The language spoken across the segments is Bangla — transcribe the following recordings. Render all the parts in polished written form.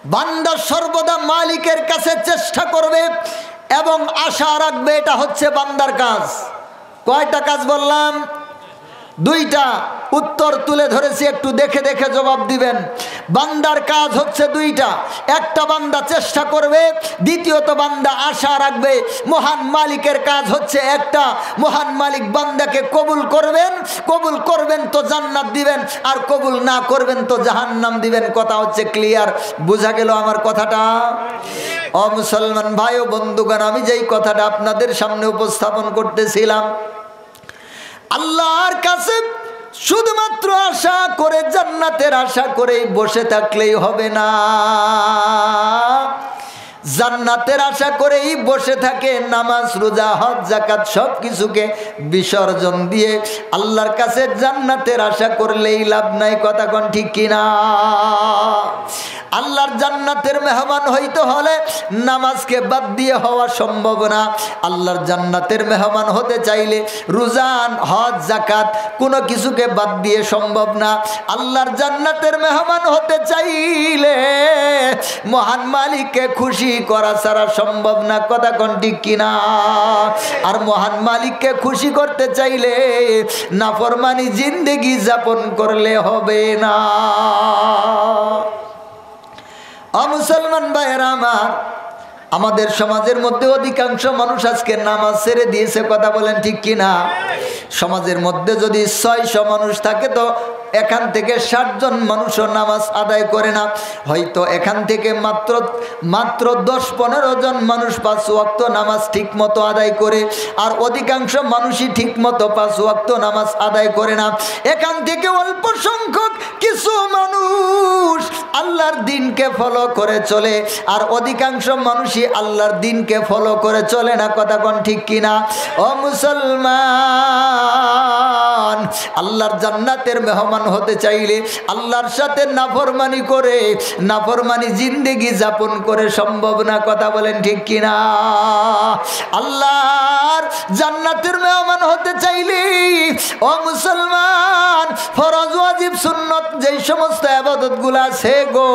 বান্দা সর্বদা মালিকের কাছে চেষ্টা করবে এবং আশা রাখবে, এটা হচ্ছে বান্দার কাজ। কয়টা কাজ বললাম? দুইটা। উত্তর তুলে ধরেছি, একটু দেখে দেখে জবাব দিবেন। বান্দার কাজ হচ্ছে দুইটা, একটা বান্দা চেষ্টা করবে, দ্বিতীয়ত বান্দা আশা রাখবে। মহান মালিকের কাজ হচ্ছে একটা, মহান মালিক বান্দাকে কবুল করবেন, কবুল করবেন তো জান্নাত দিবেন, আর কবুল না করবেন তো জাহান্নাম দিবেন। কথা হচ্ছে ক্লিয়ার? বোঝা গেল আমার কথাটা? ও মুসলমান ভাই ও বন্ধুগণ, আমি যেই কথাটা আপনাদের সামনে উপস্থাপন করতেছিলাম, আল্লাহর কাছে শুধুমাত্র আশা করে, জান্নাতের আশা করেই বসে থাকলেই হবে না। জান্নাতের আশা করেই বসে থাকে, নামাজ রোজা হজ যাকাত সব কিছুকে বিসর্জন দিয়ে আল্লাহর কাছে জান্নাতের আশা করলেই লাভ নাই। কথা কোন ঠিক কিনা? আল্লাহর জান্নাতের মেহমান হইতে হলে নামাজকে বাদ দিয়ে হওয়া সম্ভব না। আল্লাহর জান্নাতের মেহমান হতে চাইলে রোজা হজ যাকাত কোনো কিছুকে বাদ দিয়ে সম্ভব না। আল্লাহর জান্নাতের মেহমান হতে চাইলে মহান মালিককে খুশি করা ছাড়া সম্ভব না। কথা কোন ঠিক কিনা? আর মহান মালিককে খুশি করতে চাইলে নাফরমানি জিন্দেগি যাপন করলে হবে না। মুসলমান ভাইয়েরা আমার, আমাদের সমাজের মধ্যে অধিকাংশ মানুষ আজকে নামাজ ছেড়ে দিয়েছে। কথা বলেন ঠিক কিনা? সমাজের মধ্যে যদি 600 মানুষ থাকে তো এখান থেকে 60 জন মানুষও নামাজ আদায় করে না। হয়তো এখান থেকে মাত্র 10-15 জন মানুষ 5 ওয়াক্ত নামাজ ঠিক মতো আদায় করে, আর অধিকাংশ মানুষই ঠিক মতো 5 ওয়াক্ত নামাজ আদায় করে না। এখান থেকে অল্প সংখ্যক কিছু মানুষ আল্লাহর দিনকে ফলো করে চলে, আর অধিকাংশ মানুষই আল্লাহর দিনকে ফলো করে চলে না। কথা কোন ঠিক কিনা? ও মুসলমান, আল্লাহর জান্নাতের মেহমান হতে চাইলে আল্লাহর সাথে নাফরমানি করে, নাফরমানি জিন্দেগি যাপন করে সম্ভব না। কথা বলেন ঠিক কিনা? আল্লাহর জান্নাতের মেহমান হতে চাইলে ও মুসলমান, ফরজ ওয়াজিব সুন্নত যেই সমস্ত ইবাদতগুলো আছে গো,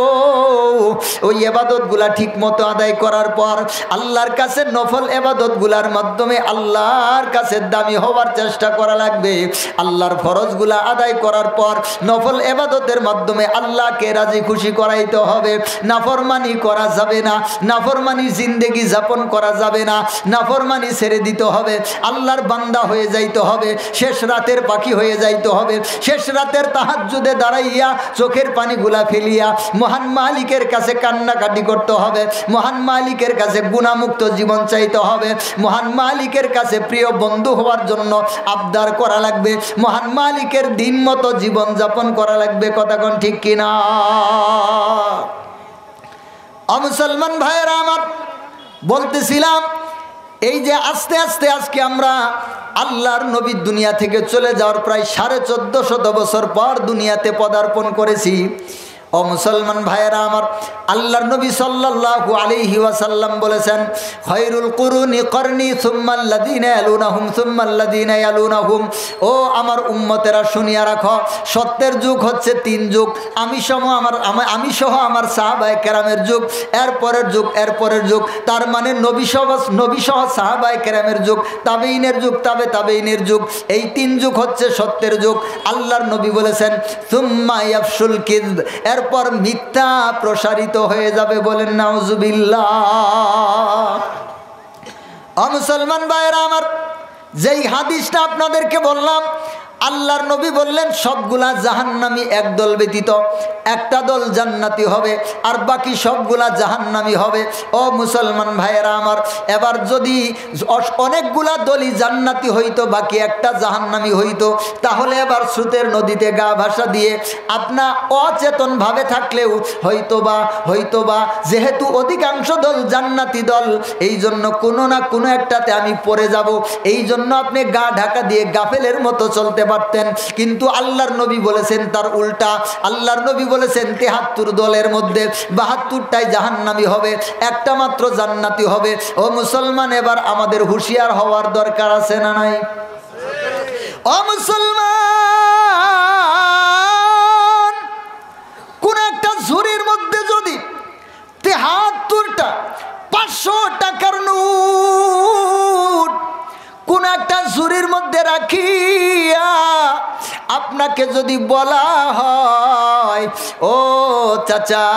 ওই ইবাদতগুলা ঠিক মতো আদায় করার পর আল্লাহর কাছে নফল ইবাদতগুলার মাধ্যমে আল্লাহর কাছে দামি হওয়ার চেষ্টা করা লাগবে। আল্লাহর ফরজগুলা আদায় করার পর নফল ইবাদতের মাধ্যমে আল্লাহকে রাজি খুশি করাইতে হবে। নাফরমানি করা যাবে না, নাফরমানি জিন্দেগি যাপন করা যাবে না, নাফরমানি ছেড়ে দিতে হবে, আল্লাহর বান্দা হয়ে যাইতে হবে, শেষ রাতের পাখি হয়ে যাইতে হবে। শেষ রাতের তাহাজ্জুদে দাঁড়াইয়া চোখের পানিগুলা ফেলিয়া মহান মালিকের কাছে কান্নাকাটি করতে হবে, মহান মালিকের কাছে গুনাহমুক্ত জীবন চাইতে হবে, মহান মালিকের কাছে প্রিয় বন্ধু হওয়ার জন্য আবদার করা লাগবে, মহান মালিকের দিন মতো জীবন যাপন করা লাগবে। কথা কোন ঠিক কিনা? মুসলমান ভাইয়েরা আমার, বলতেছিলাম এই যে আস্তে আস্তে আজকে আমরা আল্লাহর নবী দুনিয়া থেকে চলে যাওয়ার প্রায় 1450 বছর পর দুনিয়াতে পদার্পণ করেছি। ও মুসলমান ভাইয়েরা আমার, আল্লাহর নবী সাল্লাল্লাহু আলাইহি ওয়াসাল্লাম বলেছেন, খায়রুল কুরুনি করনি সুম্মাল্লাযিনা ইয়ালুনাহুম সুম্মাল্লাযিনা ইয়ালুনাহুম। ও আমার উম্মতেরা শুনিয়া রাখো, সত্যের যুগ হচ্ছে 3 যুগ, আমি সহ আমার সাহাবায়ে কেরামের যুগ, এরপরের যুগ, এরপরের যুগ, তার মানে নবী সহ সাহাবায়ে কেরামের যুগ, তাবেঈনের যুগ, তাবেঈনের যুগ, এই 3 যুগ হচ্ছে সত্যের যুগ। আল্লাহর নবী বলেছেন সুম্মা ইয়াফশুল কিযব, এরপর মিথ্যা প্রসারিত হয়ে যাবে। বলেন নাউজুবিল্লাহ। মুসলমান ভাইয়েরা আমার, যেই হাদিসটা আপনাদেরকে বললাম, আল্লাহর নবী বললেন সবগুলা জাহান্নামী একদল ব্যতীত একটা দল জান্নাতি হবে, আর বাকি সবগুলা জাহান্নামী হবে। ও মুসলমান ভাইয়েরা আমার, এবার যদি অনেকগুলা দলই জান্নাতি হইতো, বাকি একটা জাহান্নামী হইতো, তাহলে এবার স্রোতের নদীতে গা ভাসা দিয়ে আপনা অচেতনভাবে থাকলেও হয়তোবা যেহেতু অধিকাংশ দল জান্নাতি দল, এই জন্য কোনো না কোনো একটাতে আমি পড়ে যাব, এই জন্য আপনি গা ঢাকা দিয়ে গাফেলের মতো চলতে পারতেন। কিন্তু আল্লাহর নবী বলেছেন তার উল্টা। আল্লাহর নবী বলেছেন 73 দলের মধ্যে 72টাই জাহান্নামী হবে, একটা মাত্র জান্নাতি হবে। ও মুসলমান, এবার আমাদের হুঁশিয়ার হওয়ার দরকার আছে না নাই? ও মুসলমান, কোন একটা ঝুড়ির মধ্যে যদি আপনাকে যদি বলা হয় ও চাচা,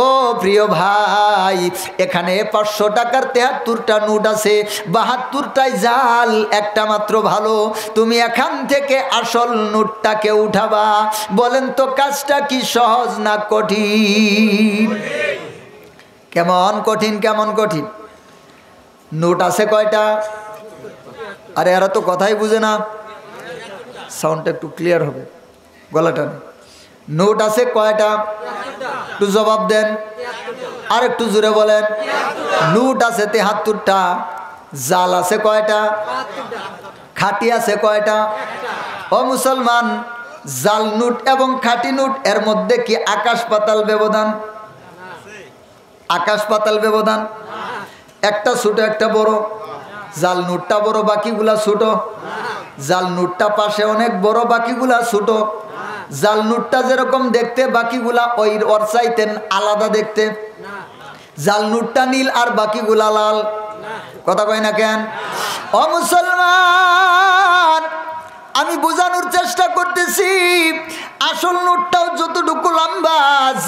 ও প্রিয় ভাই, এখানে 500 টাকার 73টা নোট আছে, 72টাই জাল, একটা মাত্র ভালো, তুমি এখান থেকে আসল নোটটাকে উঠাবা, বলেন তো কাজটা কি সহজ না কঠিন? কেমন কঠিন, কেমন কঠিন। নোট আছে কয়টা? আরে এরা তো কথাই বুঝে না, সাউন্ডটা একটু ক্লিয়ার হবে, গলাটা নেই। নোট আছে কয়টা? একটু জবাব দেন, আর একটু জোরে বলেন। নোট আছে 73টা, জাল আছে কয়টা? খাঁটি আছে কয়টা? ও মুসলমান, জাল নোট এবং খাঁটি নোট এর মধ্যে কি আকাশ পাতাল ব্যবধান? আকাশ পাতাল ব্যবধান। একটা ছোট একটা বড়, জাল নোটটা বড় বাকিগুলা ছোট, জাল নোটটা পাশে অনেক বড় বাকিগুলা ছোট, জাল নোটটা যেরকম দেখতে বাকিগুলা ওই ওর চাইতেন আলাদা দেখতে, জাল নোটটা নীল আর বাকিগুলা লাল। কথা কয় না কেন? ও মুসলমান, আমি বোঝানোর চেষ্টা করতেছি, আসল নোটটাও যতটুকু লম্বা,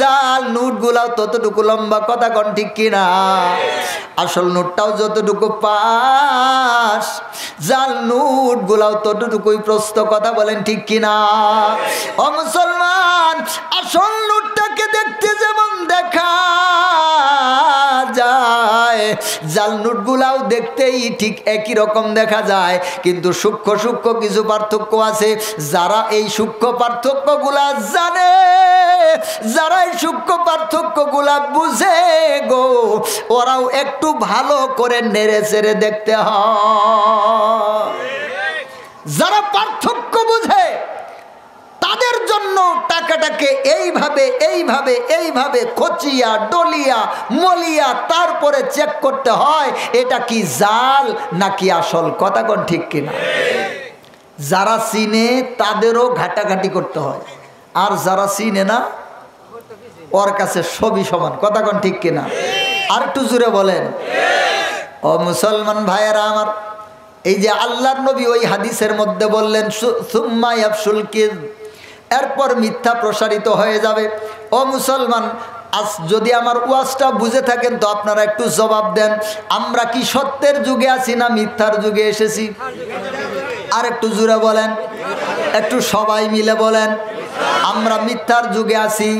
জাল নোটগুলাও ততটুকু লম্বা। কথা কোন ঠিক কিনা? আসল নোটটাও যতটুকু পাশ, জাল নোটগুলাও ততটুকুই প্রস্ত। কথা বলেন ঠিক কিনা? ও মুসলমান, আসল নোটটাকে দেখতে যেমন দেখা যায়, জাল নোটগুলাও দেখতেই ঠিক একই রকম দেখা যায়, কিন্তু সূক্ষ্ম সূক্ষ্ম কিছু পার্থক্য আছে। যারা এই সূক্ষ্ম পার্থক্যগুলা জানে, যারা এই সূক্ষ্ম পার্থক্যগুলা বুঝে গো, ওরাও একটু ভালো করে নেড়ে চেড়ে দেখতে হয়। যারা পার্থক্য বুঝে তাদের জন্য টাকাটাকে এইভাবে এইভাবে এইভাবে খচিয়া ডলিয়া মলিয়া তারপরে চেক করতে হয় এটা কি জাল নাকি আসল। কথা কোন ঠিক কিনা? যারা চিনে তাদেরও ঘাটাঘাটি করতে হয়, আর যারা চিনে না ওর কাছে সবই সমান। কথা কোন ঠিক কিনা? আর একটু জোরে বলেন। ও মুসলমান ভাইয়েরা আমার, এই যে আল্লাহর নবী ওই হাদিসের মধ্যে বললেন সুম্মা ইয়াফশুল কিযব, এরপর মিথ্যা প্রসারিত হয়ে যাবে। ও মুসলমান, আজ যদি আমার ওয়াজটা বুঝে থাকেন তো আপনারা একটু জবাব দেন, আমরা কি সত্যের যুগে আছি না মিথ্যার যুগে এসেছি? আর একটু জোরে বলেন, একটু সবাই মিলে বলেন, আমরা মিথ্যার যুগে আছি।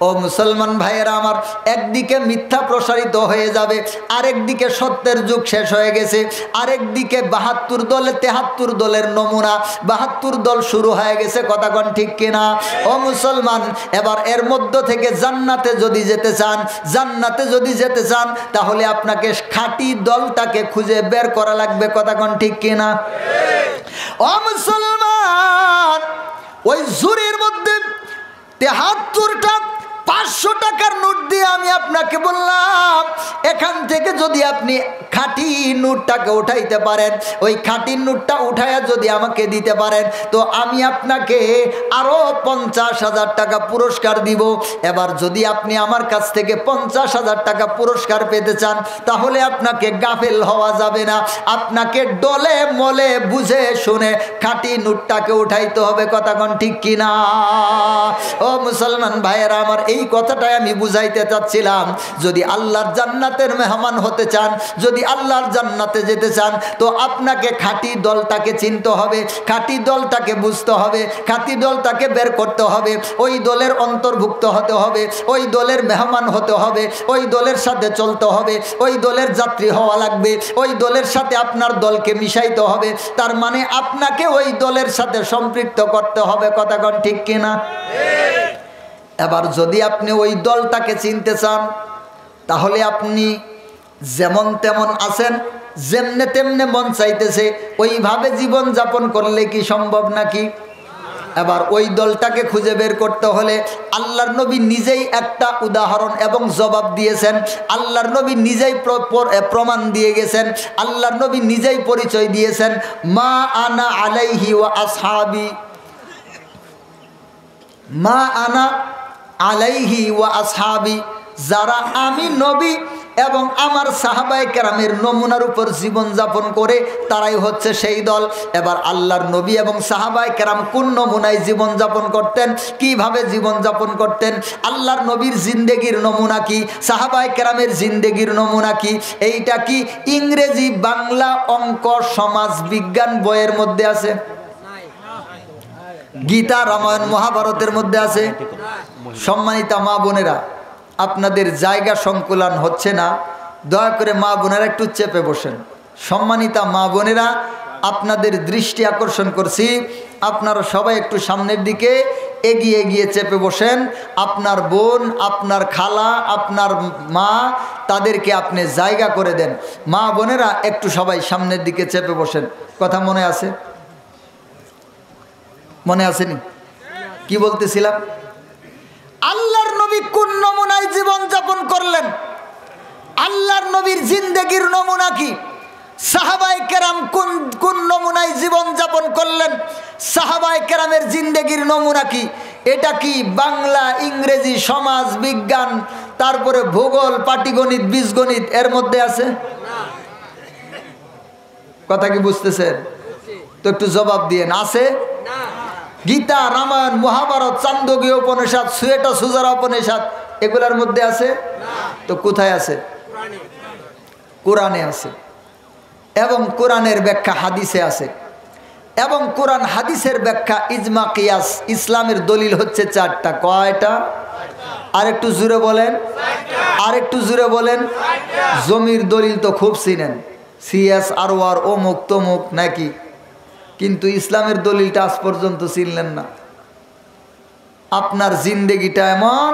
ও মুসলমান ভাইয়েরা আমার, একদিকে মিথ্যা প্রসারিত হয়ে যাবে, আরেকদিকে সত্যের যুগ শেষ হয়ে গেছে, আরেকদিকে 72 দলে 73 দলের নমুনা, 72 দল শুরু হয়ে গেছে। কথা কোন ঠিক কিনা? ও মুসলমান, এবার এর মধ্য থেকে জান্নাতে যদি যেতে চান, জান্নাতে যদি যেতে চান তাহলে আপনাকে খাঁটি দলটাকে খুঁজে বের করা লাগবে। কথা কোন ঠিক কিনা? ও মুসলমান, ওই জুরির মধ্যে 73টা 500 টাকার নোট দিয়ে আমি আপনাকে বললাম, এখান থেকে যদি আপনি খাঁটি নোটটাকে উঠাইতে পারেন, ওই খাঁটি নোটটা উঠাইয়া যদি আমাকে দিতে পারেন তো আমি আপনাকে আরও 50,000 টাকা পুরস্কার দিব। এবার যদি আপনি আমার কাছ থেকে 50,000 টাকা পুরস্কার পেতে চান তাহলে আপনাকে গাফেল হওয়া যাবে না, আপনাকে ডলে মলে বুঝে শুনে খাঁটি নোটটাকে উঠাইতে হবে। কথা কোন ঠিক কিনা? ও মুসলমান ভাইয়েরা আমার, এই কথাটাই আমি বুঝাইতে চাচ্ছিলাম। যদি আল্লাহর জান্নাতের মেহমান হতে চান, যদি আল্লাহর জান্নাতে যেতে চান তো আপনাকে খাঁটি দলটাকে চিনতে হবে, খাঁটি দলটাকে বুঝতে হবে, খাঁটি দলটাকে বের করতে হবে, ওই দলের অন্তর্ভুক্ত হতে হবে, ওই দলের মেহমান হতে হবে, ওই দলের সাথে চলতে হবে, ওই দলের যাত্রী হওয়া লাগবে, ওই দলের সাথে আপনার দলকে মিশাইতে হবে, তার মানে আপনাকে ওই দলের সাথে সম্পৃক্ত করতে হবে। কথা কোন ঠিক কিনা? এবার যদি আপনি ওই দলটাকে চিনতে চান তাহলে আপনি যেমন তেমন আছেন, যেমনে তেমনে মন চাইতেছে ওইভাবে জীবন যাপন করলে কি সম্ভব নাকি? এবার ওই দলটাকে খুঁজে বের করতে হলে আল্লাহর নবী নিজেই একটা উদাহরণ এবং জবাব দিয়েছেন, আল্লাহর নবী নিজেই প্রমাণ দিয়ে গেছেন, আল্লাহর নবী নিজেই পরিচয় দিয়েছেন, মা আনা আলাইহি ওয়া আসহাবি, মা আনা আলাইহি ওয়া আসহাবি, যারা আমি নবী এবং আমার সাহাবায়ে কেরামের নমুনার উপর জীবনযাপন করে তারাই হচ্ছে সেই দল। এবার আল্লাহর নবী এবং সাহাবায়ে কেরাম কোন নমুনায় জীবনযাপন করতেন, কিভাবে জীবনযাপন করতেন, আল্লাহর নবীর জিন্দেগির নমুনা কি, সাহাবায়ে কেরামের জিন্দেগির নমুনা কি, এইটা কি ইংরেজি, বাংলা, অঙ্ক, সমাজ বিজ্ঞান বইয়ের মধ্যে আছে? গীতা, রামায়ণ, মহাভারতের মধ্যে আছে? সম্মানিতা মা বোনেরা, আপনাদের জায়গা সংকুলান হচ্ছে না, দয়া করে মা বোনেরা একটু চেপে বসেন। সম্মানিতা মা বোনেরা, আপনাদের দৃষ্টি আকর্ষণ করছি, আপনারা সবাই একটু সামনের দিকে এগিয়ে এগিয়ে চেপে বসেন। আপনার বোন, আপনার খালা, আপনার মা, তাদেরকে আপনি জায়গা করে দেন। মা বোনেরা একটু সবাই সামনের দিকে চেপে বসেন। কথা মনে আছে? মনে আসেনি? কি বলতেছিলাম? আল্লাহর নবী কোন নমুনায় জীবন যাপন করলেন, আল্লাহর নবীর জিন্দেগির নমুনা কি, সাহাবায়ে কেরাম কোন নমুনায় জীবন যাপন করলেন, সাহাবায়ে কেরামের জিন্দেগির নমুনা কি, এটা কি বাংলা, ইংরেজি, সমাজ বিজ্ঞান, তারপরে ভূগোল, পাটিগণিত, বীজগণিত এর মধ্যে আছে? কথা কি বুঝতেছেন? তো একটু জবাব দিয়েন, আছে? গীতা, রামায়ণ, মহাভারত, চান্দোগ্য উপনিষদ, সুয়েটা সুজারা উপনিষদ এগুলোর মধ্যে আছে? তো কোথায় আছে? কোরআনে আছে, এবং কোরআনের ব্যাখ্যা হাদিসে আছে, এবং কোরআন হাদিসের ব্যাখ্যা ইজমা, কিয়াস, ইসলামের দলিল হচ্ছে 4টা। কয়টা? আরেকটু জুড়ে বলেন, আরেকটু জুড়ে বলেন। জমির দলিল তো খুব চিনেন, সিএস, আরওয়ার, অমুক তমুক নাকি, কিন্তু ইসলামের দলিলটা আজ পর্যন্ত চিনলেন না। আপনার জিন্দেগিটা এমন,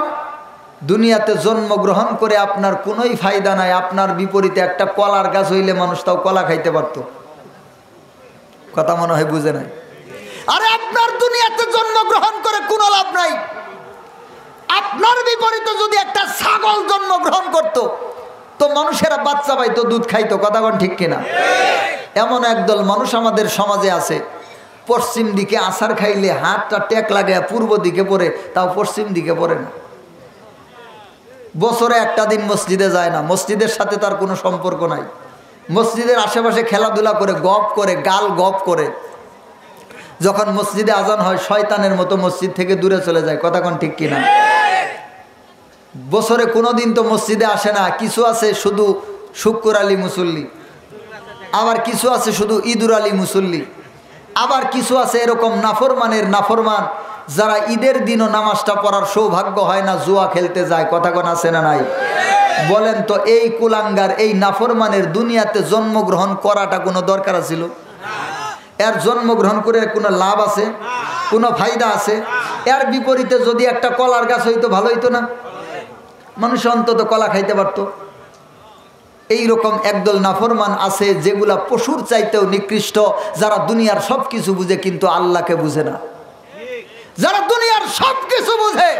দুনিয়াতে জন্মগ্রহণ করে আপনার কোনোই ফায়দা নাই। আপনার বিপরীতে একটা কলার গাছ হইলে মানুষ তাও কলা খাইতে পারত। কথা মনে হয় বুঝে নাই? আরে আপনার দুনিয়াতে জন্মগ্রহণ করে কোনো লাভ নাই। আপনার বিপরীতে যদি একটা ছাগল জন্মগ্রহণ করত, তো মানুষেরা বাচ্চা পাইতো, দুধ খাইতো। কথা কোন ঠিক কিনা? এমন একদল মানুষ আমাদের সমাজে আছে, পশ্চিম দিকে আছার খাইলে হাতটা টেক লাগে পূর্ব দিকে পড়ে, তাও পশ্চিম দিকে পড়ে না। বছরে একটা দিন মসজিদে যায় না, মসজিদের সাথে তার কোনো সম্পর্ক নাই। মসজিদের আশেপাশে খেলাধুলা করে, গপ করে, গাল গপ করে। যখন মসজিদে আজান হয় শয়তানের মতো মসজিদ থেকে দূরে চলে যায়। কথা কোন ঠিক কিনা? বছরে কোনো দিন তো মসজিদে আসে না। কিছু আছে শুধু শুক্র আলী মুসল্লি, আবার কিছু আছে শুধু ঈদুর আলী মুসল্লি, আবার কিছু আছে এরকম নাফরমানের নাফরমান, যারা ঈদের দিনও নামাজটা পড়ার সৌভাগ্য হয় না, জুয়া খেলতে যায়। কথা কোন আছে না নাই? বলেন তো, এই কুলাঙ্গার, এই নাফরমানের দুনিয়াতে জন্মগ্রহণ করাটা কোনো দরকার ছিল? এর জন্মগ্রহণ করে কোনো লাভ আছে? কোনো ফায়দা আছে? এর বিপরীতে যদি একটা কলার গাছ হইতো ভালো হইতো না? মানুষ অন্তত কলা খাইতে পারতো। এইরকম একদল নাফরমান আছে যেগুলা পশুর চাইতেও নিকৃষ্ট, যারা দুনিয়ার সব কিছু বুঝে কিন্তু আল্লাহকে বুঝে না। যারা দুনিয়ার সব কিছু বুঝে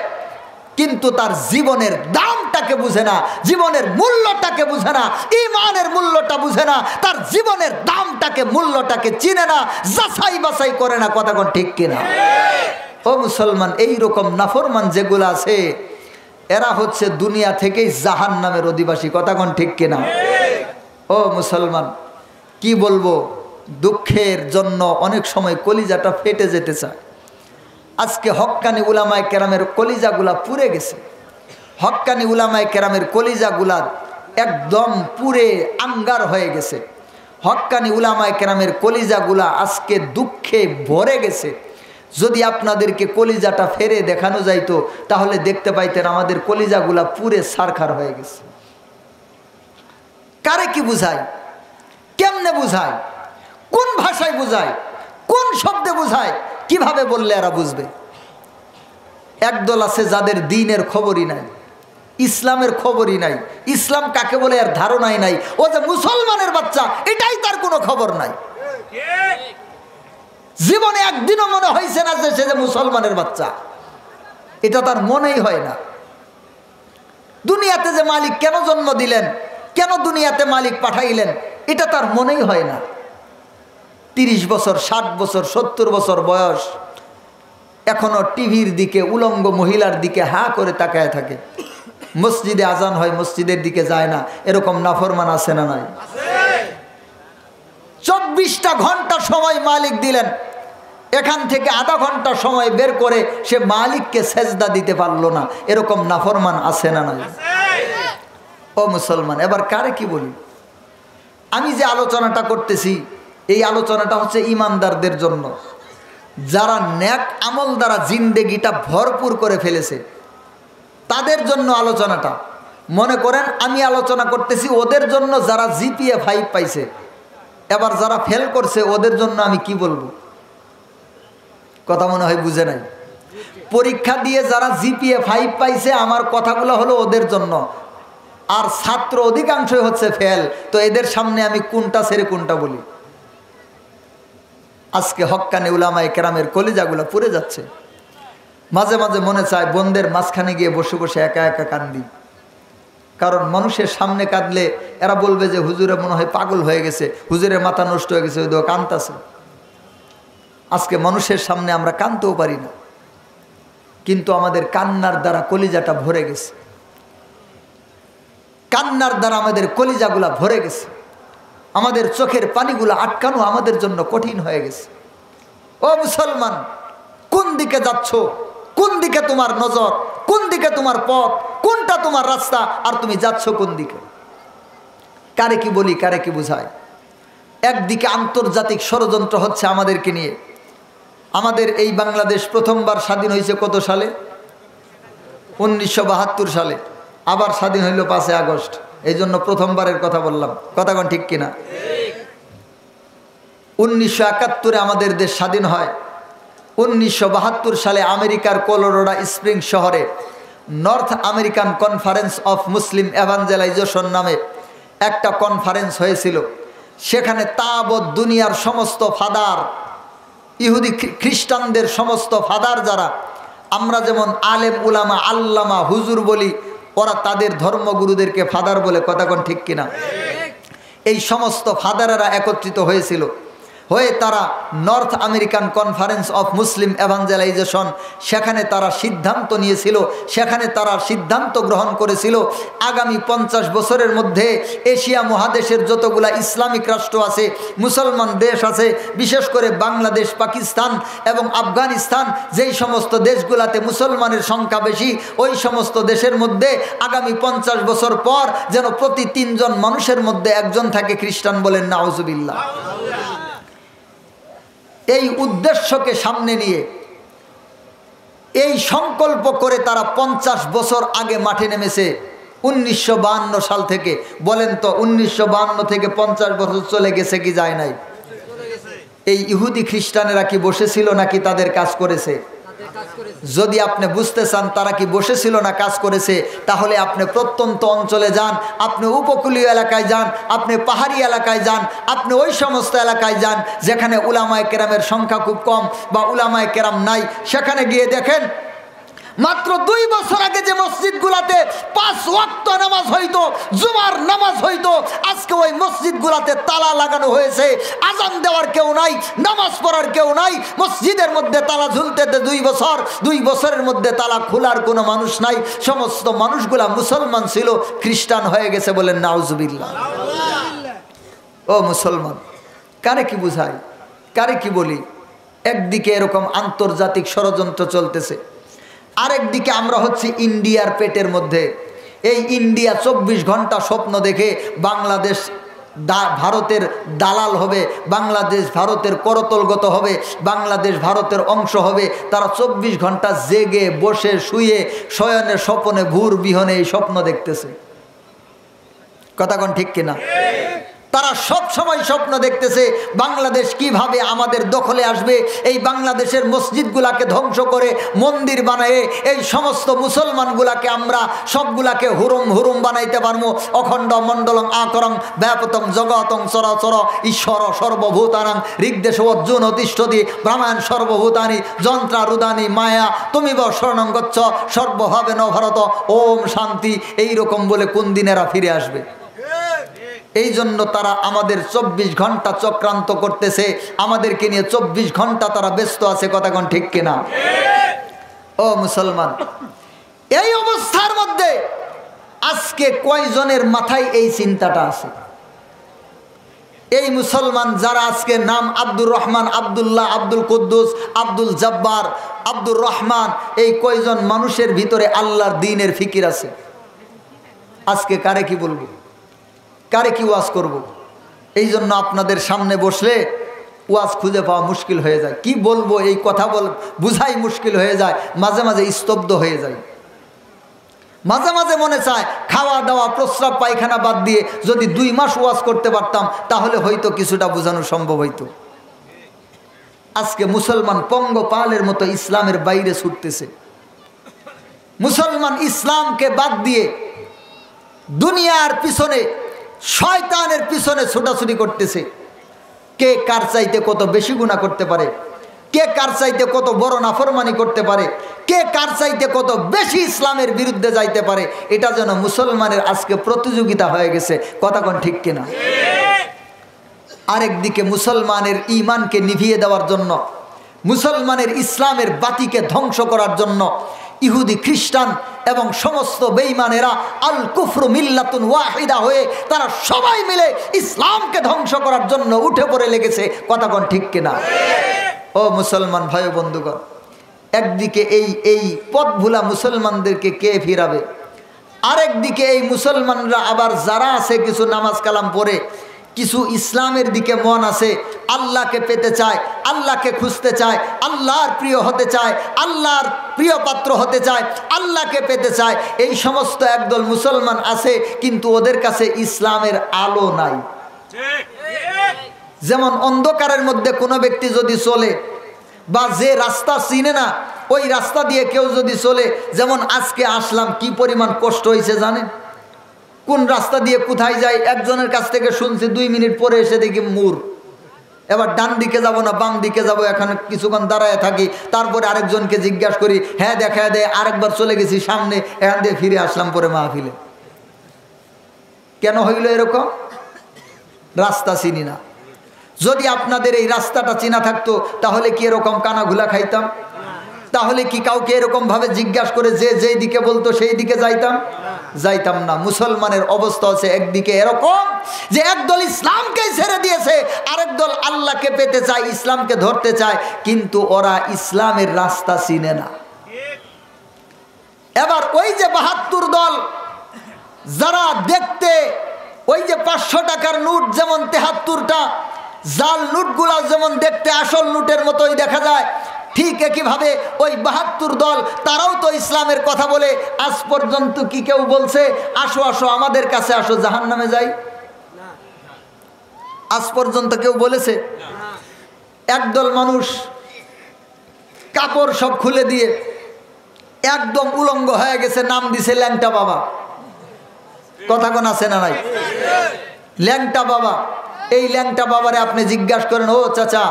কিন্তু তার জীবনের দামটাকে বুঝে না, জীবনের মূল্যটাকে বুঝে না, ঈমানের মূল্যটা বুঝে না, তার জীবনের দামটাকে, মূল্যটাকে চিনে না, যাচাই বাছাই করে না। কথা কোন ঠিক কিনা? ও মুসলমান, এইরকম নাফরমান যেগুলো আছে এরা হচ্ছে দুনিয়া থেকেই জাহান্নামের অধিবাসী। কথা কোন ঠিক কিনা? ও মুসলমান, কি বলবো, দুঃখের জন্য অনেক সময় কলিজাটা ফেটে যেতে চায়। আজকে হক্কানি উলামায়ে কেরামের কলিজাগুলা পুড়ে গেছে। হক্কানি উলামায়ে কেরামের কলিজাগুলা একদম পুড়ে আঙ্গার হয়ে গেছে। হক্কানি উলামায়ে কেরামের কলিজাগুলা আজকে দুঃখে ভরে গেছে। যদি আপনাদেরকে কলিজাটা ফেরে দেখানো যাইতো তাহলে দেখতে পাইতেন আমাদের কলিজাগুলা পুরে সারখার হয়ে গেছে। কারে কি বুঝায়, কেমনে বুঝায়, কোন ভাষায় বুঝায়, কোন শব্দে বুঝায়, কিভাবে বললে এরা বুঝবে? একদল আছে যাদের দ্বীনের খবরই নাই, ইসলামের খবরই নাই, ইসলাম কাকে বলে এর ধারণাই নাই। ও যে মুসলমানের বাচ্চা এটাই তার কোনো খবর নাই। জীবনে একদিনও মনে হয়েছে না যে সে যে মুসলমানের বাচ্চা, এটা তার মনেই হয় না। দুনিয়াতে যে মালিক কেন জন্ম দিলেন, কেন দুনিয়াতে মালিক পাঠাইলেন, এটা তার মনেই হয় না। 30 বছর, 60 বছর, 70 বছর বয়স, এখনো টিভির দিকে, উলঙ্গ মহিলার দিকে হা করে তাকায় থাকে। মসজিদে আজান হয় মসজিদের দিকে যায় না, এরকম নাফরমান আছে না নাই? 24টা ঘন্টা সময় মালিক দিলেন, এখান থেকে আধা ঘন্টা সময় বের করে সে মালিককে সেজদা দিতে পারলো না, এরকম নাফরমান আছে না নাই? ও মুসলমান, এবার কারে কি বলি? আমি যে আলোচনাটা করতেছি এই আলোচনাটা হচ্ছে ইমানদারদের জন্য, যারা নেক আমল দ্বারা জিন্দেগিটা ভরপুর করে ফেলেছে তাদের জন্য আলোচনাটা। মনে করেন আমি আলোচনা করতেছি ওদের জন্য যারা জিপিএ 5 পাইছে, এবার যারা ফেল করছে ওদের জন্য আমি কি বলবো? কথা মনে হয় বুঝে নাই। পরীক্ষা দিয়ে যারা জিপিএ 5 পাইছে আমার কথাগুলো হলো ওদের জন্য, আর ছাত্র অধিকাংশই হচ্ছে ফেল, তো এদের সামনে আমি কোনটা ছেড়ে কোনটা বলি? আজকে হক্কানি উলামায়ে কেরামের কলিজাগুলো পুড়ে যাচ্ছে। মাঝে মাঝে মনে চায় বোনদের মাঝখানে গিয়ে বসে বসে একা একা কান্দি, কারণ মানুষের সামনে কাঁদলে এরা বলবে যে হুজুরে মনে হয় পাগল হয়ে গেছে, হুজুরের মাথা নষ্ট হয়ে গেছে, ওই তো কাঁদতেছে। আজকে মানুষের সামনে আমরা কাঁদতেও পারি না, কিন্তু আমাদের কান্নার দ্বারা কলিজাটা ভরে গেছে, কান্নার দ্বারা আমাদের কলিজাগুলা ভরে গেছে, আমাদের চোখের পানিগুলো আটকানো আমাদের জন্য কঠিন হয়ে গেছে। ও মুসলমান, কোন দিকে যাচ্ছ? কোন দিকে তোমার নজর? কোন দিকে তোমার পথ? কোনটা তোমার রাস্তা? আর তুমি যাচ্ছ কোন দিকে? কারে কি বলি, কারে কি বুঝায়? একদিকে আন্তর্জাতিক ষড়যন্ত্র হচ্ছে আমাদেরকে নিয়ে। আমাদের এই বাংলাদেশ প্রথমবার স্বাধীন হয়েছে কত সালে? 1972 সালে। আবার স্বাধীন হইল 5 আগস্ট। এই জন্য প্রথমবারের কথা বললাম, কথা কোন ঠিক কিনা? 1971 আমাদের দেশ স্বাধীন হয়। 1972 সালে আমেরিকার কলোরাডো স্প্রিং শহরে north American conference of Muslim evangelization নামে একটা কনফারেন্স হয়েছিল। সেখানে তাবৎ দুনিয়ার সমস্ত ফাদার, ইহুদি খ্রিস্টানদের সমস্ত ফাদার যারা, আমরা যেমন আলেম উলামা আল্লামা হুজুর বলি, ওরা তাদের ধর্মগুরুদেরকে ফাদার বলে, কথা কোন ঠিক কিনা? এই সমস্ত ফাদারেরা একত্রিত হয়েছিল, হয়ে তারা north American conference of Muslim evangelization, সেখানে তারা সিদ্ধান্ত নিয়েছিল, সেখানে তারা সিদ্ধান্ত গ্রহণ করেছিল আগামী 50 বছরের মধ্যে এশিয়া মহাদেশের যতগুলা ইসলামিক রাষ্ট্র আছে, মুসলমান দেশ আছে, বিশেষ করে বাংলাদেশ, পাকিস্তান এবং আফগানিস্তান, যেই সমস্ত দেশগুলাতে মুসলমানের সংখ্যা বেশি, ওই সমস্ত দেশের মধ্যে আগামী 50 বছর পর যেন প্রতি 3 জন মানুষের মধ্যে একজন থাকে খ্রিস্টান। বলেন নাউজুবিল্লাহ। এই উদ্দেশ্যকে সামনে নিয়ে, এই সংকল্প করে তারা 50 বছর আগে মাঠে নেমেছে 1952 সাল থেকে। বলেন তো 1952 থেকে 50 বছর চলে গেছে কি যায় নাই? এই ইহুদি খ্রিস্টানেরা কি বসেছিল নাকি তাদের কাজ করেছে? যদি আপনি বুঝতে চান তারা কি বসেছিল না কাজ করেছে, তাহলে আপনি প্রত্যন্ত অঞ্চলে যান, আপনি উপকূলীয় এলাকায় যান, আপনি পাহাড়ি এলাকায় যান, আপনি ওই সমস্ত এলাকায় যান যেখানে উলামায়ে কেরামের সংখ্যা খুব কম বা উলামায়ে কেরাম নাই, সেখানে গিয়ে দেখেন মাত্র 2 বছর আগে যে মসজিদগুলাতে 5 ওয়াক্ত নামাজ হইতো, জুমার নামাজ হইতো, আজকে ওই মসজিদগুলাতে তালা লাগানো হয়েছে। আজান দেওয়ার কেউ নাই, নামাজ পড়ার কেউ নাই, মসজিদের মধ্যে তালা ঝুলতে 2 বছরের মধ্যে তালা খোলার কোনো মানুষ নাই। সমস্ত মানুষগুলা মুসলমান ছিল, খ্রিস্টান হয়ে গেছে। বলেন নাউজুবিল্লাহ। ও মুসলমান, কারে কি বুঝাই, কারে কি বলি? একদিকে এরকম আন্তর্জাতিক ষড়যন্ত্র চলতেছে, আরেকদিকে আমরা হচ্ছে ইন্ডিয়ার পেটের মধ্যে। এই ইন্ডিয়া 24 ঘন্টা স্বপ্ন দেখে বাংলাদেশ ভারতের দালাল হবে, বাংলাদেশ ভারতের করতলগত হবে, বাংলাদেশ ভারতের অংশ হবে। তারা 24 ঘন্টা জেগে বসে শুয়ে শয়নে স্বপনে ভূর বিহনে এই স্বপ্ন দেখতেছে। কথা কোন ঠিক কিনা? তারা সব সময় স্বপ্ন দেখতেছে বাংলাদেশ কিভাবে আমাদের দখলে আসবে, এই বাংলাদেশের মসজিদগুলাকে ধ্বংস করে মন্দির বানায়ে এই সমস্ত মুসলমানগুলাকে আমরা সবগুলাকে হুরুম হুরুম বানাইতে পারবো। অখণ্ড মণ্ডলং আকরং ব্যাপতং জগতং চরাচর ঈশ্বর সর্বভূতানাং ঋগ্দেশ অর্জুন অতিষ্ঠতি ব্রাহ্মণ সর্বভূতানি যন্ত্রা রুদানি মায়া তুমি ব শরণং গচ্ছ সর্বভাবে ন ভারত ওম শান্তি। এইরকম বলে কোন দিনেরা ফিরে আসবে? এই জন্য তারা আমাদের 24 ঘন্টা চক্রান্ত করতেছে, আমাদেরকে নিয়ে 24 ঘন্টা তারা ব্যস্ত আছে। কথা কোন ঠিক কিনা? ও মুসলমান, এই অবস্থার মধ্যে আজকে কয়জনের মাথায় এই চিন্তাটা আছে? এই মুসলমান যারা আজকে নাম আব্দুর রহমান, আব্দুল্লাহ, আব্দুল কুদ্দুস, আব্দুল জব্বার, আব্দুর রহমান, এই কয়জন মানুষের ভিতরে আল্লাহর দ্বীনের ফিকির আছে? আজকে কারে কি বলবো, কারে কি ওয়াজ করব? এই জন্য আপনাদের সামনে বসলে ওয়াজ খুঁজে পাওয়া মুশকিল হয়ে যায়। কি বলবো, এই কথা বুঝাই মুশকিল হয়ে যায়। মাঝে মাঝে স্তব্ধ হয়ে যায়। মাঝে মাঝে মনে চায় খাওয়া দাওয়া প্রস্রাব পায়খানা বাদ দিয়ে যদি 2 মাস ওয়াজ করতে পারতাম তাহলে হয়তো কিছুটা বোঝানো সম্ভব হইতো। আজকে মুসলমান পঙ্গপালের মতো ইসলামের বাইরে ছুটতেছে। মুসলমান ইসলামকে বাদ দিয়ে দুনিয়ার পিছনে, শয়তানের পিছনে ছোটাছুটি করতেছে। কে কার চাইতে কত বেশি গুনাহ করতে পারে, কে কার চাইতে কত বড় নাফরমানি করতে পারে, কে কার চাইতে কত বেশি ইসলামের বিরুদ্ধে যাইতে পারে, এটা যেন মুসলমানের আজকে প্রতিযোগিতা হয়ে গেছে। কথা কোন ঠিক কিনা? আরেকদিকে মুসলমানের ঈমানকে নিভিয়ে দেওয়ার জন্য, মুসলমানের ইসলামের বাতিকে ধ্বংস করার জন্য ইহুদি, খ্রিস্টান এবং সমস্ত বেঈমানেরা আল কুফরু মিল্লাতুন ওয়াহিদা হয়ে তারা সবাই মিলে ইসলামকে ধ্বংস করার জন্য উঠে পড়ে লেগেছে। কথা কোন ঠিক কিনা? ও মুসলমান ভাই বন্ধুগণ, একদিকে এই পথ ভুলা মুসলমানদেরকে কে ফিরাবে? আরেকদিকে এই মুসলমানরা আবার যারা আছে কিছু নামাজ কালাম পড়ে, কিছু ইসলামের দিকে মন আছে, আল্লাহকে পেতে চায়, আল্লাহকে খুঁজতে চায়, আল্লাহর প্রিয় হতে চায়, আল্লাহর প্রিয় পাত্র হতে চায়, আল্লাহকে পেতে চায়। এই সমস্ত একদল মুসলমান আছে, কিন্তু ওদের কাছে ইসলামের আলো নাই। যেমন অন্ধকারের মধ্যে কোনো ব্যক্তি যদি চলে বা যে রাস্তা চিনে না ওই রাস্তা দিয়ে কেউ যদি চলে, যেমন আজকে আসলাম, কি পরিমাণ কষ্ট হয়েছে জানেন? কোন রাস্তা দিয়ে কোথায় যাই একজনের কাছ থেকে শুনছি, 2 মিনিট পরে এসে দেখি মুর, এবার ডান দিকে যাব না বাম দিকে যাব, এখানে কিছুক্ষণ দাঁড়ায় থাকি, তারপরে আরেকজনকে জিজ্ঞাসা করি, হ্যাঁ দেখা দেয়, আরেকবার চলে গেছি সামনে, এখান দিয়ে ফিরে আসলাম পরে মাহফিলে। কেন হইল এরকম? রাস্তা চিনি না। যদি আপনাদের এই রাস্তাটা চেনা থাকতো তাহলে কি এরকম কানাঘুলা খাইতাম? তাহলে কি কাউকে এরকম ভাবে জিজ্ঞাসা করে যে যেই দিকে বলতো সেই দিকে যাইতাম না। মুসলমানের অবস্থা হচ্ছে একদিকে এরকম যে একদল ইসলামকে ছেড়ে দিয়েছে, আরেক দল আল্লাহকে পেতে চায়, ইসলামকে ধরতে চায়, কিন্তু ওরা ইসলামের রাস্তা চিনে না। এবার ওই যে 72 দল যারা দেখতে ওই যে 500 টাকার নোট যেমন 73টা, জাল নোটগুলা যেমন দেখতে আসল নোটের মতোই দেখা যায়, ঠিক একইভাবে ওই 72 দল তারাও তো ইসলামের কথা বলে। আজ পর্যন্ত কি কেউ বলছে আসো আসো আমাদের কাছে আসো জাহান্নামে যাই? আজ পর্যন্ত কেউ বলেছে? একদল মানুষ কাপড় সব খুলে দিয়ে একদম উলঙ্গ হয়ে গেছে, নাম দিছে ল্যাংটা বাবা। কথা কোন আছে না নাই? ল্যাংটা বাবা। এই ল্যাংটা বাবারে আপনি জিজ্ঞাসা করেন, ও চাচা,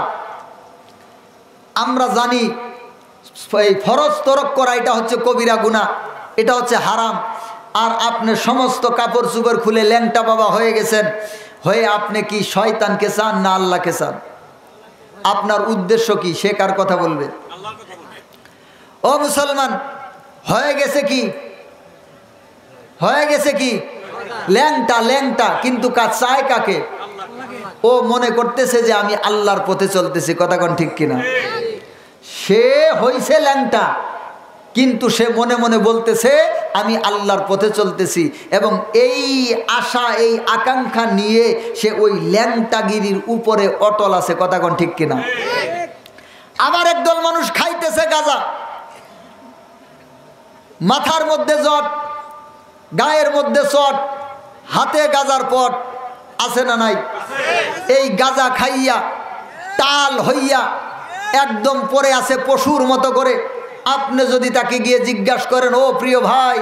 আমরা জানি এই ফরজ তরক করা এটা হচ্ছে কবিরা গুনাহ, এটা হচ্ছে হারাম, আর আপনি সমস্ত কাপড় চোপড় খুলে ল্যাংটা বাবা হয়ে গেছেন, হয়ে আপনি কি শয়তানকে চান না আল্লাহকে চান? আপনার উদ্দেশ্য কি? সে কার কথা বলবে? ও মুসলমান, হয়ে গেছে কি? হয়ে গেছে কি? ল্যাংটা। ল্যাংটা কিন্তু চায় কাকে? ও মনে করতেছে যে আমি আল্লাহর পথে চলতেছি। কথা কোন ঠিক কিনা? সে হইছে ল্যাংটা, কিন্তু সে মনে মনে বলতেছে আমি আল্লাহর পথে চলতেছি, এবং এই আশা এই আকাঙ্ক্ষা নিয়ে সে ওই ল্যাংটাগিরির উপরে অটল আছে। কথা কোন ঠিক কিনা? আবার একদল মানুষ খাইতেছে গাঁজা, মাথার মধ্যে জট, গায়ের মধ্যে চট, হাতে গাঁজার পট, আছে না নাই? এই গাঁজা খাইয়া টাল হইয়া একদম পরে আছে পশুর মতো করে। আপনি যদি তাকে গিয়ে জিজ্ঞাসা করেন, ও প্রিয় ভাই,